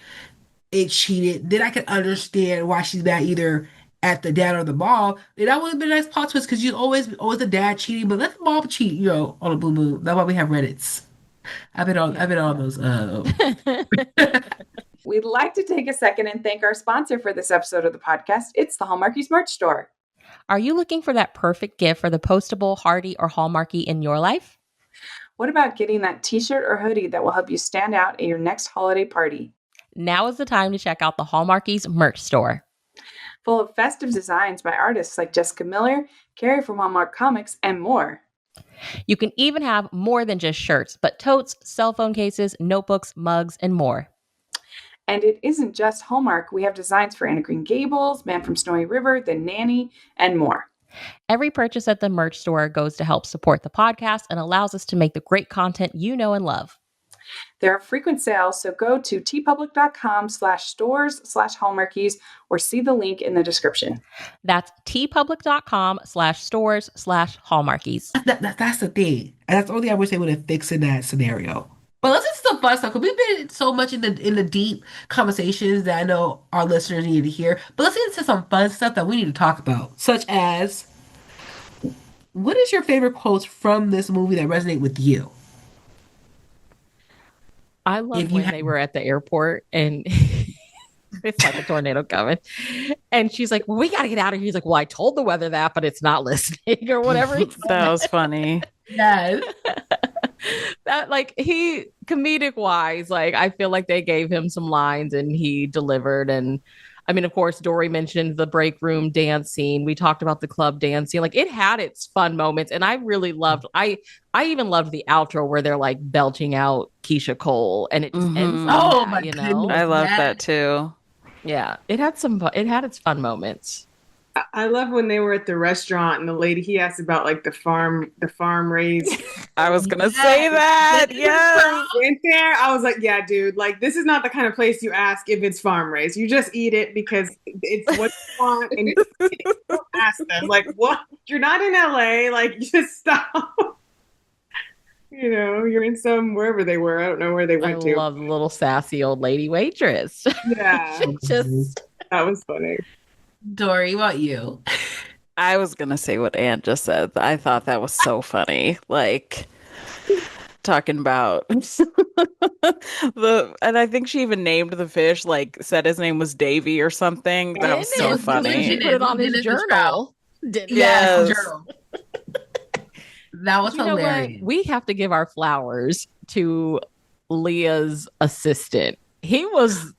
it cheated, then I could understand why she's mad either at the dad or the mom. And that would have been a nice plot twist because you always the dad cheating, but let the mom cheat, on a blue moon. That's why we have Reddits. I've been on those. We'd like to take a second and thank our sponsor for this episode of the podcast. It's the Hallmarkies merch store. Are you looking for that perfect gift for the postable, hardy, or Hallmarky in your life? What about getting that t-shirt or hoodie that will help you stand out at your next holiday party? Now is the time to check out the Hallmarkies merch store. full of festive designs by artists like Jessica Miller, Carrie from Hallmark Comics, and more. You can even have more than just shirts, but totes, cell phone cases, notebooks, mugs, and more. And it isn't just Hallmark. We have designs for Anna Green Gables, Man from Snowy River, The Nanny, and more. Every purchase at the merch store goes to help support the podcast and allows us to make the great content you know and love. There are frequent sales, so go to tpublic.com/stores/Hallmarkies or see the link in the description. That's tpublic.com/stores/Hallmarkies. That's the thing. And that's the only thing I wish they would have fixed in that scenario. But let's get to some fun stuff because we've been so much in the deep conversations that I know our listeners need to hear. But let's get into some fun stuff that we need to talk about, such as what is your favorite quotes from this movie that resonate with you? I love when they were at the airport and it's like a tornado coming. And she's like, well, we got to get out of here. He's like, well, I told the weather that, but it's not listening or whatever. That was funny. Yes. That like he comedic wise, like I feel like they gave him some lines and he delivered. And I mean, of course, Dory mentioned the break room dance scene. We talked about the club dance scene. Like it had its fun moments. And I really loved, I even loved the outro where they're like belching out Keisha Cole and it just ends like that, you know? I love that too. Yeah. It had its fun moments. I love when they were at the restaurant and the lady he asked about like the farm raised. I was gonna say that. Yes. Went there. I was like, yeah, dude, like this is not the kind of place you ask if it's farm raised. You just eat it because it's what you want and you don't ask them. Like, what? You're not in LA, like just stop. You know, you're in wherever they were. I don't know where they went to. I love the little sassy old lady waitress. Yeah. That was funny. Dory, what about you? I was gonna say what Ann just said. I thought that was so funny. Like talking about and I think she even named the fish, like said his name was Davy or something. That was so funny. She put it on his journal. Yes. Journal. That was hilarious. We have to give our flowers to Leah's assistant. He was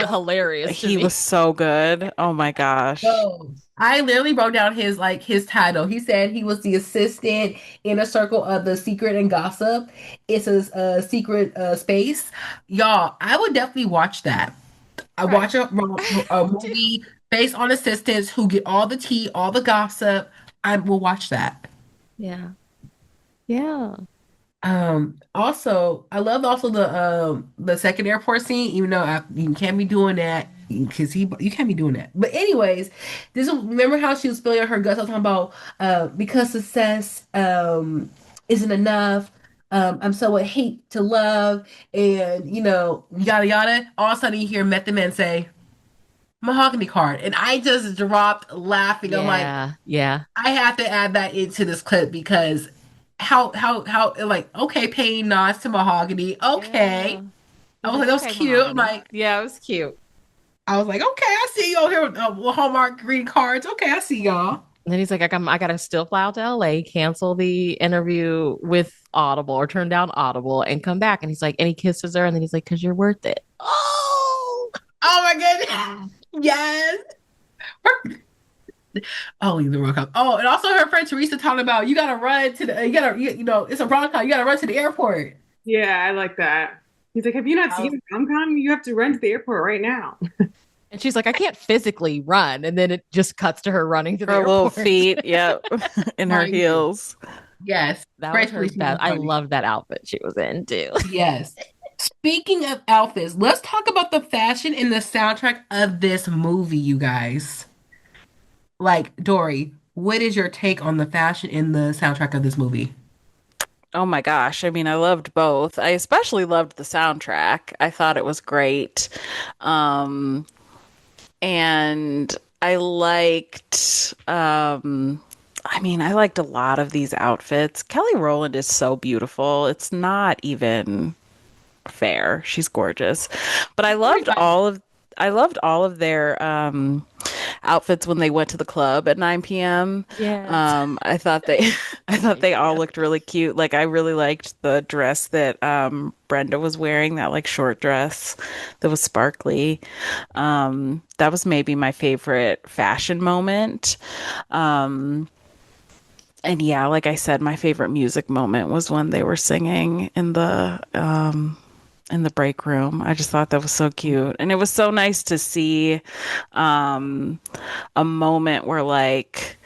hilarious. He was so good. Oh my gosh. So, I literally wrote down his title. He said he was the assistant in a circle of the secret and gossip. It's a secret space. Y'all, I would definitely watch that. I watch a movie based on assistants who get all the tea, all the gossip. I will watch that. Yeah. Yeah. Also, I love the second airport scene, even though you can't be doing that because you can't be doing that. But anyways, remember how she was spilling her guts? I was talking about because success isn't enough. I'm so would hate to love, and yada yada. All of a sudden, you hear Method Man say, "Mahogany card," and I just dropped laughing. Yeah, I'm like, yeah, I have to add that into this clip because. How like okay, paying nods to Mahogany. Okay. Yeah. I was like, that was cute. I'm like, yeah, it was cute. I was like, okay, I see you here with Hallmark green cards. Okay, I see y'all. And then he's like, I gotta still fly out to LA, cancel the interview with Audible or turn down Audible and come back. And he's like, and he kisses her, and then he's like, because you're worth it. Oh my goodness. Yes. Oh, the World Cup. Oh, and also her friend Teresa talking about you gotta run to the it's a rom-com. You gotta run to the airport. Yeah, I like that. He's like, have you not seen a rom-com? You have to run to the airport right now. And she's like, I can't physically run. And then it just cuts to her running to the airport. Little feet, yep, in her heels. Yes, that was her best. I love that outfit she was in too. Yes. Speaking of outfits, let's talk about the fashion in the soundtrack of this movie, you guys. Like, Dory, what is your take on the fashion in the soundtrack of this movie? Oh my gosh. I mean, I loved both. I especially loved the soundtrack. I thought it was great. And I liked, I liked a lot of these outfits. Kelly Rowland is so beautiful. It's not even fair. She's gorgeous. But I loved all of their outfits when they went to the club at 9 p.m. Yes. I thought they all looked really cute. Like I really liked the dress that Brenda was wearing, that like short dress that was sparkly. That was maybe my favorite fashion moment. And yeah, like I said, my favorite music moment was when they were singing in the break room. I just thought that was so cute. And it was so nice to see a moment where like,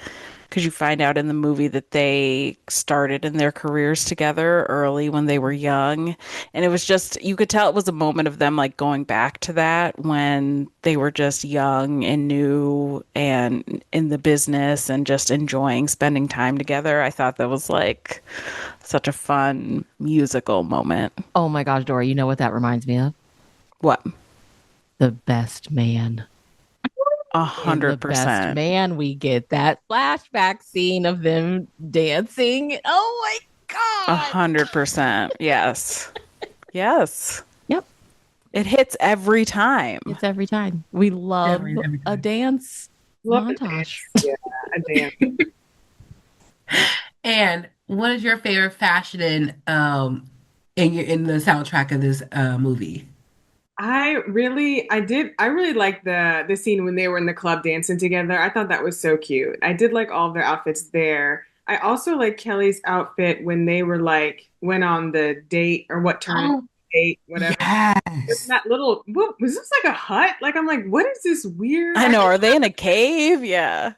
because you find out in the movie that they started in their careers together early when they were young. And it was just, you could tell it was a moment of them like going back to that when they were just young and new and in the business and just enjoying spending time together. I thought that was like such a fun musical moment. Oh my gosh, Dory, you know what that reminds me of? What? The Best Man. In The Best 100%. Man, we get that flashback scene of them dancing. Oh my God. 100%. Yes. Yes. Yep. It hits every time. It's every time. We love Every time. a dance Love the montage. Yeah, a dance. And what is your favorite fashion in the soundtrack of this movie? I really like the scene when they were in the club dancing together. I thought that was so cute. I did like all of their outfits there. I also like Kelly's outfit when they were like went on the date or what turned into a date, whatever. Yes. That little what was this like a hut? Like I'm like, what is this weird? I know. Are they in a cave? Yeah.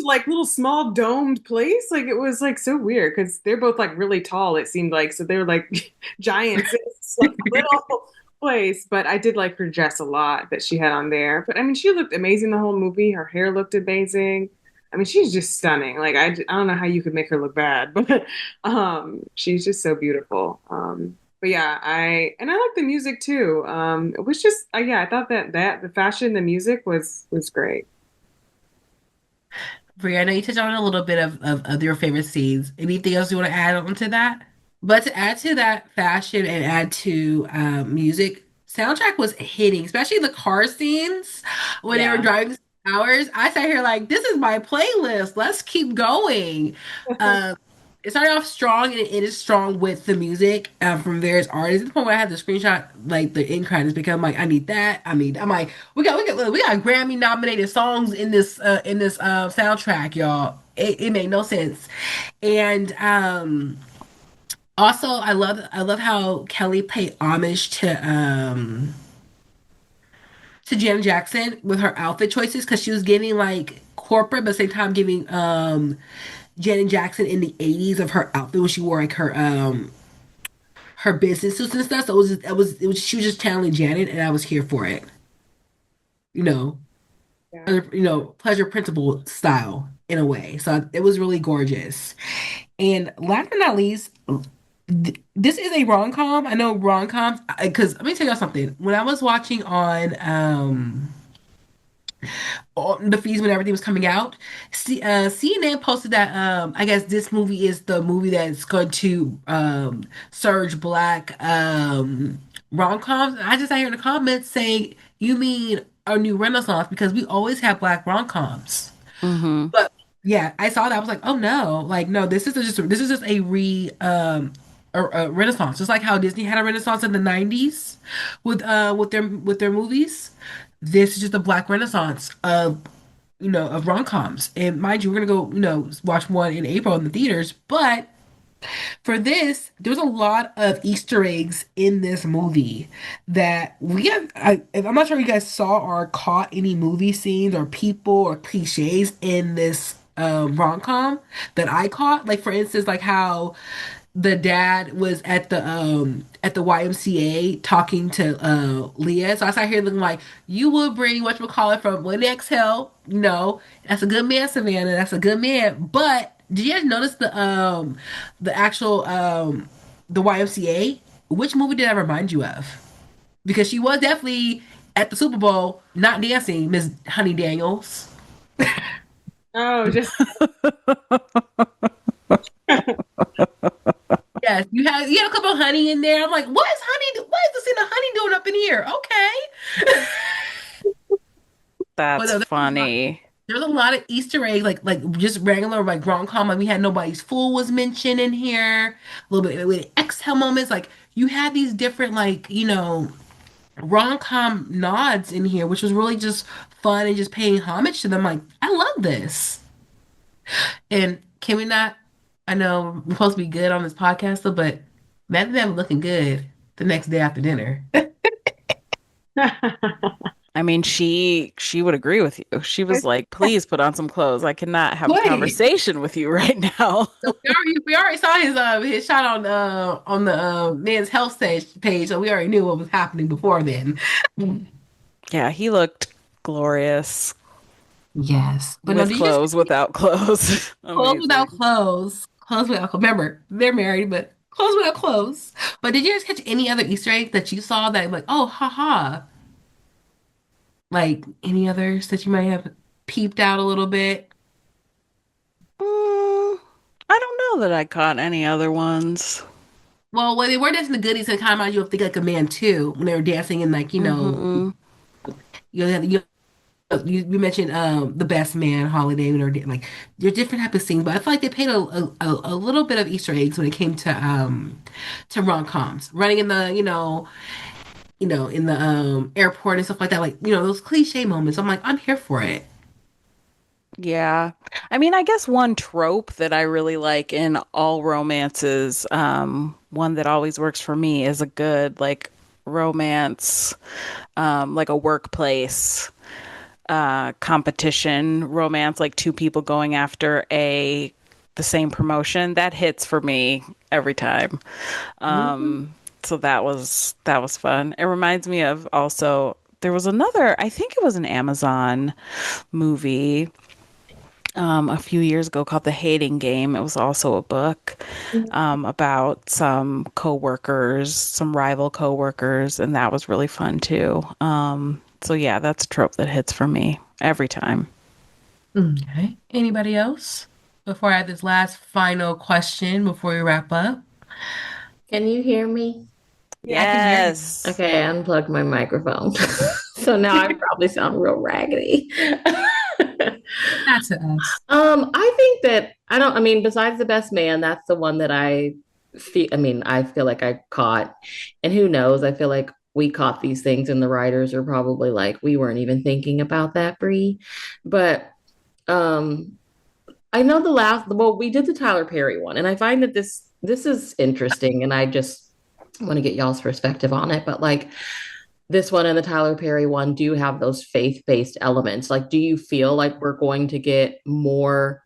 Like little small domed place. Like it was like so weird because they're both like really tall. It seemed like so they were like giants. It's like little place, but I did like her dress a lot that she had on there. But I mean, she looked amazing the whole movie. Her hair looked amazing. I mean, she's just stunning. Like I don't know how you could make her look bad, but she's just so beautiful. But yeah, I like the music too. It was just yeah, I thought that the fashion, the music was great. Brie, I know you touched on a little bit of your favorite scenes. Anything else you want to add on to that? But to add to that fashion and add to music, soundtrack was hitting, especially the car scenes when they were Yeah. driving hours. I sat here like, this is my playlist. Let's keep going. It started off strong and it is strong with the music from various artists. At the point where I had the screenshot, like the end credits, because I'm like, I need that. I'm like, we got Grammy nominated songs in this soundtrack, y'all. It made no sense, and also I love how Kelly paid homage to Janet Jackson with her outfit choices because she was giving like corporate, but at the same time giving Janet Jackson in the 80s of her outfit when she wore like her business suits and stuff. So she was just channeling Janet, and I was here for it. You know, Yeah. pleasure principle style in a way. So it was really gorgeous. And last but not least, this is a rom-com. I know rom-coms because let me tell y'all something. When I was watching on the feeds when everything was coming out, CNN posted that I guess this movie is the movie that's going to surge black rom-coms. I just sat here in the comments saying, "You mean a new renaissance?" Because we always have black rom-coms. Mm-hmm. But yeah, I saw that. I was like, "Oh no! Like no, this is just a a renaissance, just like how Disney had a renaissance in the '90s with their movies. This is just a black renaissance of of rom-coms. And mind you, we're gonna go watch one in April in the theaters. But for this, there's a lot of Easter eggs in this movie that we have. I'm not sure if you guys saw or caught any movie scenes or people or cliches in this rom-com that I caught. Like for instance, like how the dad was at the YMCA talking to Leah. So I sat here looking like you would bring whatchamacallit from One Exhale. No, that's a good man, Savannah. That's a good man. But did you guys notice the actual the YMCA? Which movie did that remind you of? Because she was definitely at the Super Bowl not dancing, Miss Honey Daniels. Oh, just Yes, you had a couple of honey in there. I'm like, what is honey? What is the scene of honey doing up in here? Okay. But That's no, funny. There's a lot of Easter eggs, like just regular like rom-com. Like we had Nobody's Fool was mentioned in here. A little bit with exhale moments. Like you had these different like rom-com nods in here, which was really just fun and just paying homage to them. Like I love this. And can we not? I know we're supposed to be good on this podcast, though, but imagine them looking good the next day after dinner. I mean, she would agree with you. She was like, "Please put on some clothes. I cannot have a Wait. conversation with you right now." So we already saw his shot on the men's health page, so we already knew what was happening before then. Yeah, he looked glorious. Yes, but with clothes, without clothes. Clothes without clothes. Clothes without clothes. Remember, they're married, but clothes without clothes. But did you guys catch any other Easter eggs that you saw that like, oh, haha? Like any others that you might have peeped out a little bit? I don't know that I caught any other ones. Well, when they were dancing the goodies, it kind of reminded you of Think Like a Man too, when they were dancing in like, you mentioned the Best Man holiday when they were like there's different type of scenes, but I feel like they paid a little bit of Easter eggs when it came to rom-coms. Running in the, in the airport and stuff like that, like, those cliche moments. I'm like, I'm here for it. Yeah. I mean, I guess one trope that I really like in all romances, one that always works for me is a good like romance, like a workplace competition romance, like two people going after the same promotion. That hits for me every time. So that was fun. It reminds me of also there was another, I think it was an Amazon movie a few years ago called The Hating Game. It was also a book about some coworkers, some rival coworkers, and that was really fun too. So yeah, that's a trope that hits for me every time. Okay. Anybody else? Before I have this last final question before we wrap up. Can you hear me? Yeah, I can hear you. Yes. Okay, I unplugged my microphone. So now I probably sound real raggedy. Not to us. I think that besides The Best Man, that's the one that I feel like I caught. And who knows? I feel like we caught these things and the writers are probably like, we weren't even thinking about that, Brie. But I know we did the Tyler Perry one, and I find that this is interesting, and I just want to get y'all's perspective on it. But like this one and the Tyler Perry one do have those faith-based elements. Like, do you feel like we're going to get more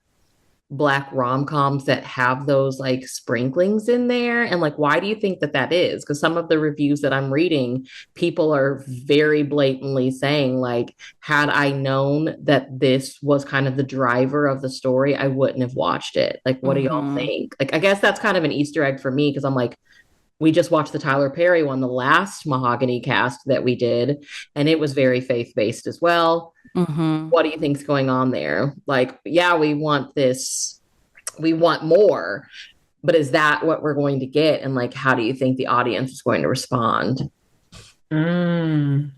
Black rom-coms that have those like sprinklings in there? And like, why do you think that is? Because some of the reviews that I'm reading, people are very blatantly saying like, had I known that this was kind of the driver of the story, I wouldn't have watched it. Like, what do y'all think? Like, I guess that's kind of an Easter egg for me, because I'm like, we just watched the Tyler Perry one, the last Mahogany Cast that we did, and it was very faith-based as well. What do you think's going on there? Like, yeah, we want this, we want more, but is that what we're going to get? And like, how do you think the audience is going to respond? Good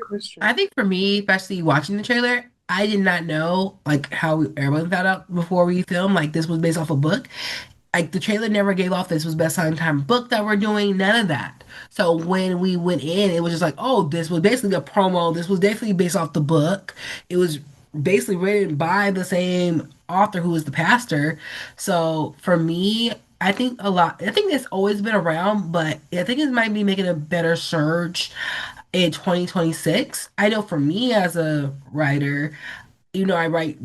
question. I think for me, especially watching the trailer, I did not know like how everyone found out before we filmed like this was based off a book. Like the trailer never gave off this was best time book that we're doing, none of that. So when we went in, it was just like, oh, this was basically a promo. This was definitely based off the book. It was basically written by the same author who was the pastor. So for me, I think it's always been around, but I think it might be making a better surge in 2026. I know for me as a writer, I write,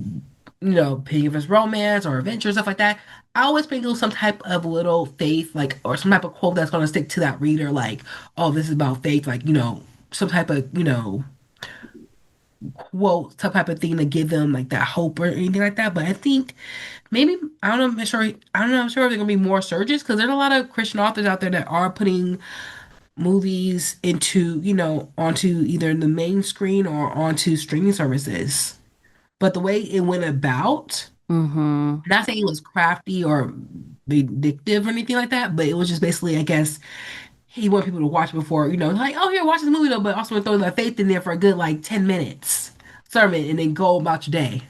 picking if it's romance or adventure, stuff like that. I always sprinkle some type of little faith, like, or some type of quote that's going to stick to that reader, like, oh, this is about faith, like, some type of, quote, some type of thing to give them, like, that hope or anything like that. But I think maybe, I don't know, I'm sure if there are going to be more surges, because there's a lot of Christian authors out there that are putting movies onto either the main screen or onto streaming services. But the way it went about, not saying it was crafty or vindictive or anything like that, but it was just basically, I guess, he wanted people to watch before, like, oh, here, watch this movie though, but also throw that faith in there for a good like 10 minutes. sermon and then go about your day.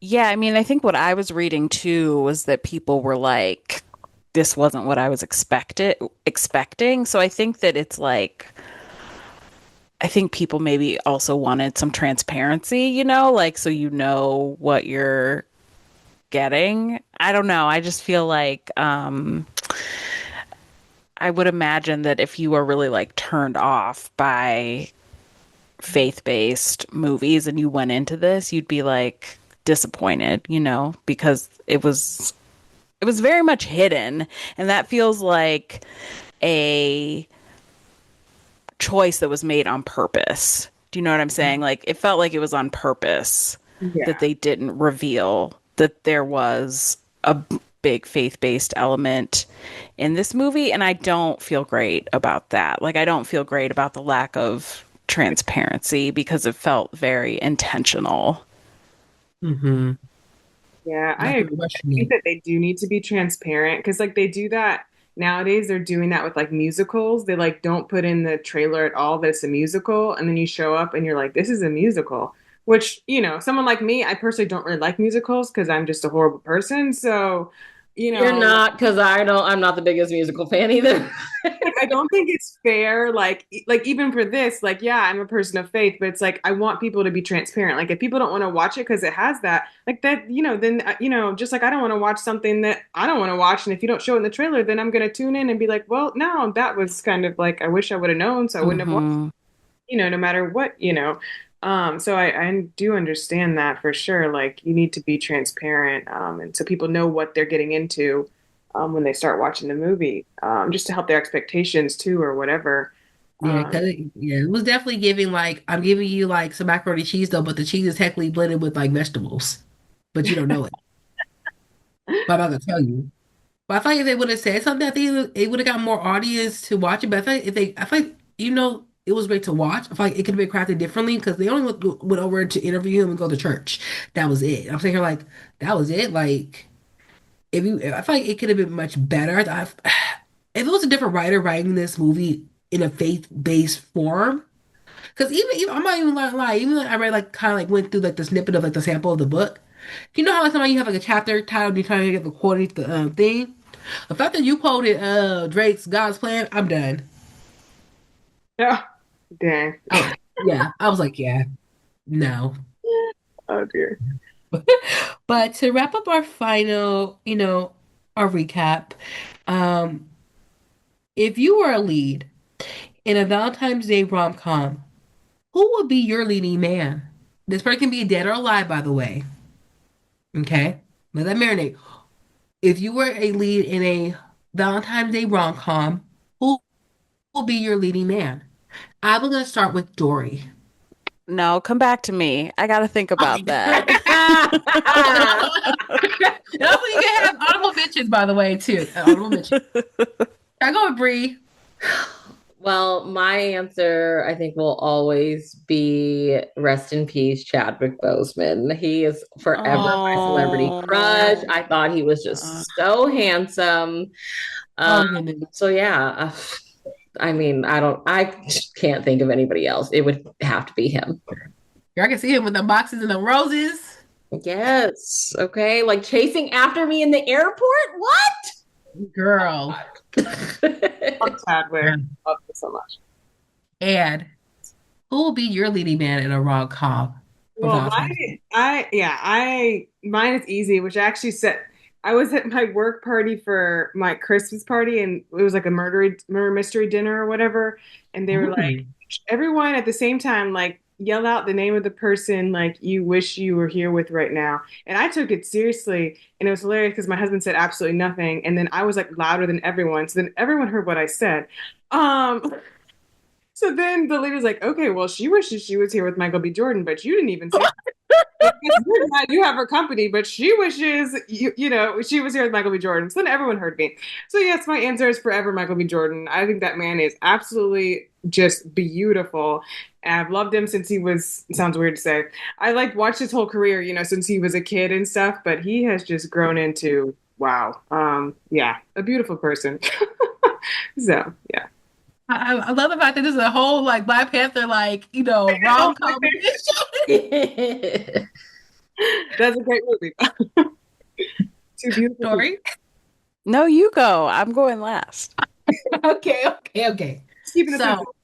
Yeah, I mean, I think what I was reading too was that people were like, this wasn't what I was expecting. So I think that it's like, I think people maybe also wanted some transparency, like so what you're getting. I don't know. I just feel like I would imagine that if you were really like turned off by faith-based movies and you went into this, you'd be like disappointed, because it was very much hidden, and that feels like a choice that was made on purpose. Do you know what I'm saying? Like it felt like it was on purpose that they didn't reveal that there was a big faith-based element in this movie, and I don't feel great about that. Like I don't feel great about the lack of transparency because it felt very intentional. Mm-hmm. Yeah, I agree. I think that they do need to be transparent because like they do that nowadays. They're doing that with like musicals. They like don't put in the trailer at all that it's a musical, and then you show up and you're like, this is a musical. Which, someone like me, I personally don't really like musicals because I'm just a horrible person. So, You're not, because I'm not the biggest musical fan either. I don't think it's fair. Like even for this, like, yeah, I'm a person of faith, but it's like, I want people to be transparent. Like if people don't want to watch it because it has that, like that, then, just like I don't want to watch something that I don't want to watch. And if you don't show it in the trailer, then I'm going to tune in and be like, well, no, that was kind of like, I wish I would have known. So I wouldn't have watched, no matter what, So I do understand that for sure. Like you need to be transparent, and so people know what they're getting into when they start watching the movie, just to help their expectations too, or whatever. Yeah, because it was definitely giving like I'm giving you like some macaroni cheese though, but the cheese is technically blended with like vegetables, but you don't know it. But I'm not gonna tell you. But I feel like if they would have said something, I think it would have got more audience to watch it. But I feel like I feel like it was great to watch. I feel like it could have been crafted differently because they only went over to interview him and go to church. That was it. I'm thinking like that was it. Like I feel like it could have been much better. If it was a different writer writing this movie in a faith-based form, because even I'm not even gonna lie, even like I read like kind of like went through like the snippet of like the sample of the book. You know how like sometimes you have like a chapter title and you're trying to get the quote the thing. The fact that you quoted Drake's God's Plan, I'm done. Yeah. Dang. Oh, yeah. I was like, yeah, no. Oh dear. But to wrap up our final, our recap, if you were a lead in a Valentine's Day rom-com, who would be your leading man? This person can be dead or alive, by the way. Okay? Let that marinate. If you were a lead in a Valentine's Day rom-com, who will be your leading man? I'm going to start with Dory. No, come back to me. I got to think about that. Also, you can have honorable mentions, by the way, too. Honorable mentions. I go with Bree. Well, my answer, I think, will always be rest in peace, Chadwick Boseman. He is forever my celebrity crush. I thought he was just so handsome. So yeah, I mean, I can't think of anybody else. It would have to be him. I can see him with the boxes and the roses. Yes. Okay. Like chasing after me in the airport? What? Girl. Love Chadwick. Love him so much. And who will be your leading man in a rom-com? Well, mine is easy, which I actually said. I was at my work party for my Christmas party, and it was like a murder mystery dinner or whatever. And they were like, everyone at the same time, like, yell out the name of the person like you wish you were here with right now. And I took it seriously, and it was hilarious because my husband said absolutely nothing, and then I was like louder than everyone, so then everyone heard what I said. So then the lady was like, okay, well, she wishes she was here with Michael B. Jordan, but you didn't even say you have her company, but she wishes she was here with Michael B. Jordan. So then everyone heard me. So yes, my answer is forever Michael B. Jordan. I think that man is absolutely just beautiful. And I've loved him since he was, sounds weird to say, I like watched his whole career, since he was a kid and stuff, but he has just grown into, wow. A beautiful person. So, yeah. I love the fact that this is a whole like Black Panther rom-com. That's a great movie. Two beautiful people. Dory? No, you go. I'm going last. Okay. Keeping it So, simple.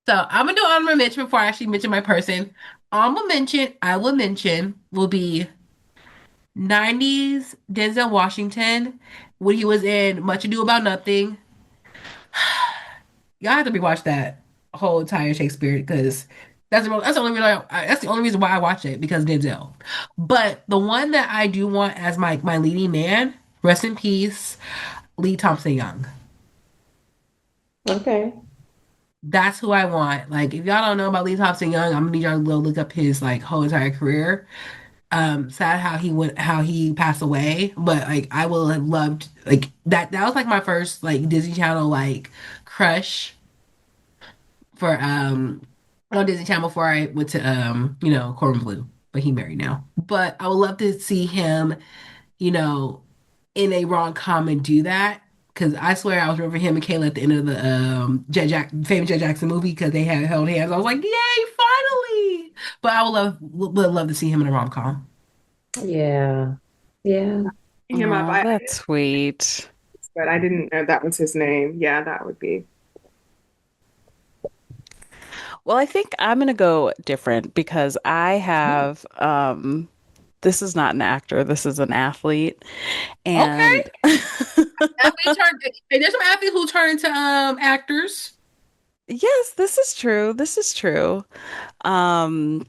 so I'm gonna do honorable mention before I actually mention my person. Honorable mention, I will mention, will be 90s Denzel Washington when he was in Much Ado About Nothing. Y'all have to rewatch that whole entire Shakespeare because that's the only reason that's the only reason why I watch it because Denzel. But the one that I do want as my leading man, rest in peace, Lee Thompson Young. Okay. That's who I want. Like, if y'all don't know about Lee Thompson Young, I'm gonna need y'all to go look up his like whole entire career. Sad how he passed away, but like I will have loved like that was like my first like Disney Channel like crush for on Disney Channel before I went to Corbin Blue, but he married now. But I would love to see him, you know, in a rom-com and do that. Because I swear I was rooting for him and Kayla at the end of the famous Jet Jackson movie because they had held hands. I was like, yay, finally! But I would love to see him in a rom-com. Yeah. Yeah. Him up. Oh, that's sweet. But I didn't know that was his name. Yeah, that would be. Well, I think I'm going to go different because I have this is not an actor, this is an athlete. And Athletes turn. Hey, there's some athletes who turn into actors. yes, this is true. This is true. Um,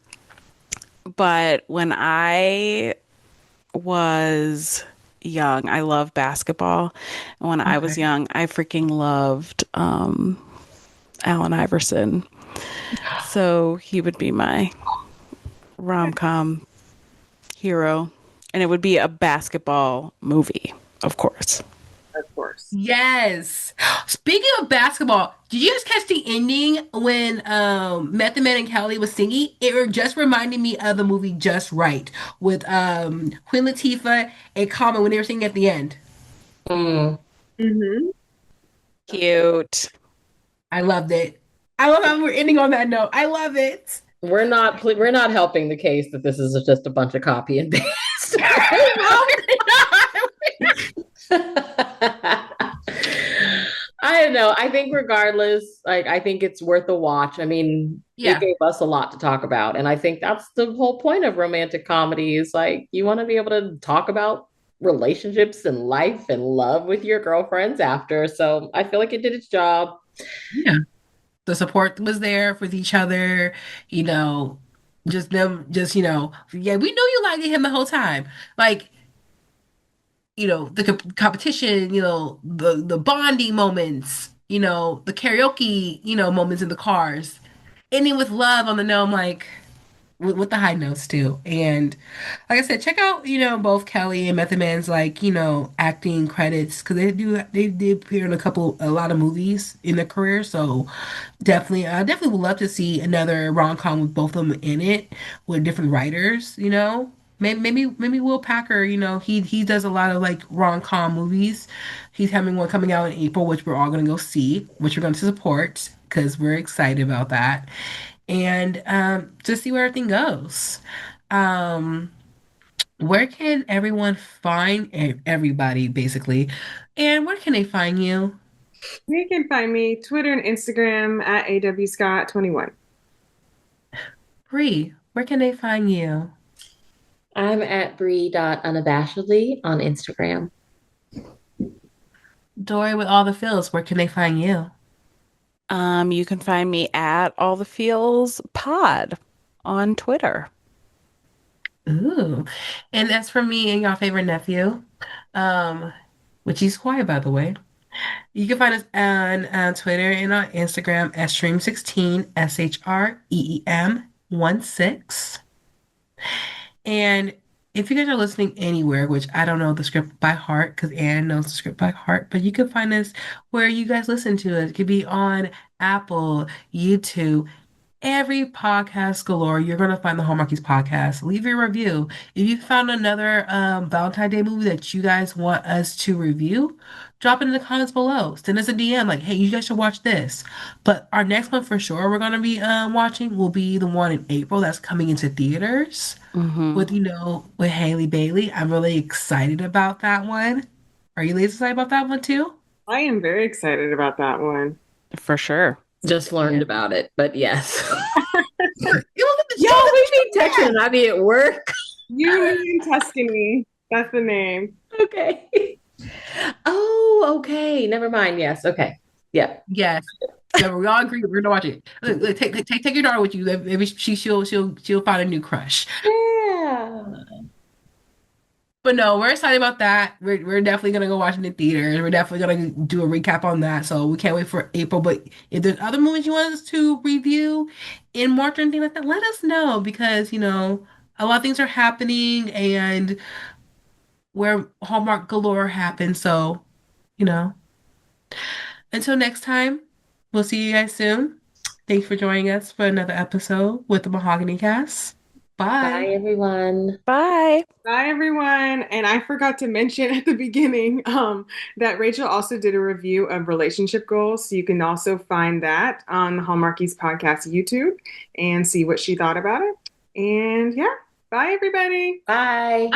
but when I was young, I loved basketball. And when I was young, I freaking loved Allen Iverson. So he would be my rom-com hero. And it would be a basketball movie, of course. Of course. Yes. Speaking of basketball, did you guys catch the ending when Method Man and Kelly was singing? It just reminded me of the movie Just Right with Queen Latifah and Common when they were singing at the end. Mm. Mm-hmm. Cute. I loved it. I love how we're ending on that note. I love it. We're not helping the case that this is just a bunch of copy and paste. I don't know. I think regardless, like I think it's worth a watch. I mean, Yeah. it gave us a lot to talk about. And I think that's the whole point of romantic comedies. Like you want to be able to talk about relationships and life and love with your girlfriends after. So I feel like it did its job. Yeah. The support was there with each other, just them, yeah, we knew you liked him the whole time. Like, the competition, the bonding moments, the karaoke, moments in the cars, ending with love on the gnome, like with the high notes too. And like I said, check out, both Kelly and Method Man's like, acting credits because they did appear in a lot of movies in their career. So definitely, I definitely would love to see another rom-com with both of them in it with different writers, Maybe Will Packer, he does a lot of like rom-com movies. He's having one coming out in April, which we're all gonna go see, which we're going to support because we're excited about that. And just see where everything goes. Where can everyone find everybody, basically? And where can they find you? You can find me Twitter and Instagram at awscott21. Bree, where can they find you? I'm at Bree.unabashedly on Instagram. Dory with all the feels, where can they find you? You can find me at All the Feels Pod on Twitter. Ooh. And that's for me and your favorite nephew, which he's quiet, by the way. You can find us on Twitter and on Instagram at Stream16, SHREEM16. And if you guys are listening anywhere, which I don't know the script by heart because Anne knows the script by heart, but you can find us where you guys listen to it. It could be on Apple, YouTube, every podcast galore, you're going to find the Hallmarkies podcast. Leave your review. If you found another Valentine's Day movie that you guys want us to review, drop it in the comments below. Send us a DM like, hey, you guys should watch this. But our next one for sure we're going to be watching will be the one in April that's coming into theaters with, with Haley Bailey. I'm really excited about that one. Are you ladies excited about that one too? I am very excited about that one. For sure. Just learned about it, but yes. It Y'all, we be texting and I be at work. You in Tuscany. That's the name. Okay. Oh, okay. Never mind. Yes. Okay. Yeah. Yes. Yeah, we all agree we're gonna watch it. Look, take your daughter with you. Maybe she'll find a new crush. Yeah. But no, we're excited about that. We're definitely gonna go watch it in the theaters. We're definitely gonna do a recap on that. So we can't wait for April. But if there's other movies you want us to review in March or anything like that, let us know because a lot of things are happening and where Hallmark galore happens. So, until next time, we'll see you guys soon. Thanks for joining us for another episode with the Mahogany Cast. Bye. Bye, everyone. Bye. Bye, everyone. And I forgot to mention at the beginning that Rachel also did a review of relationship goals. So you can also find that on the Hallmarkies Podcast YouTube and see what she thought about it. And yeah, bye, everybody. Bye.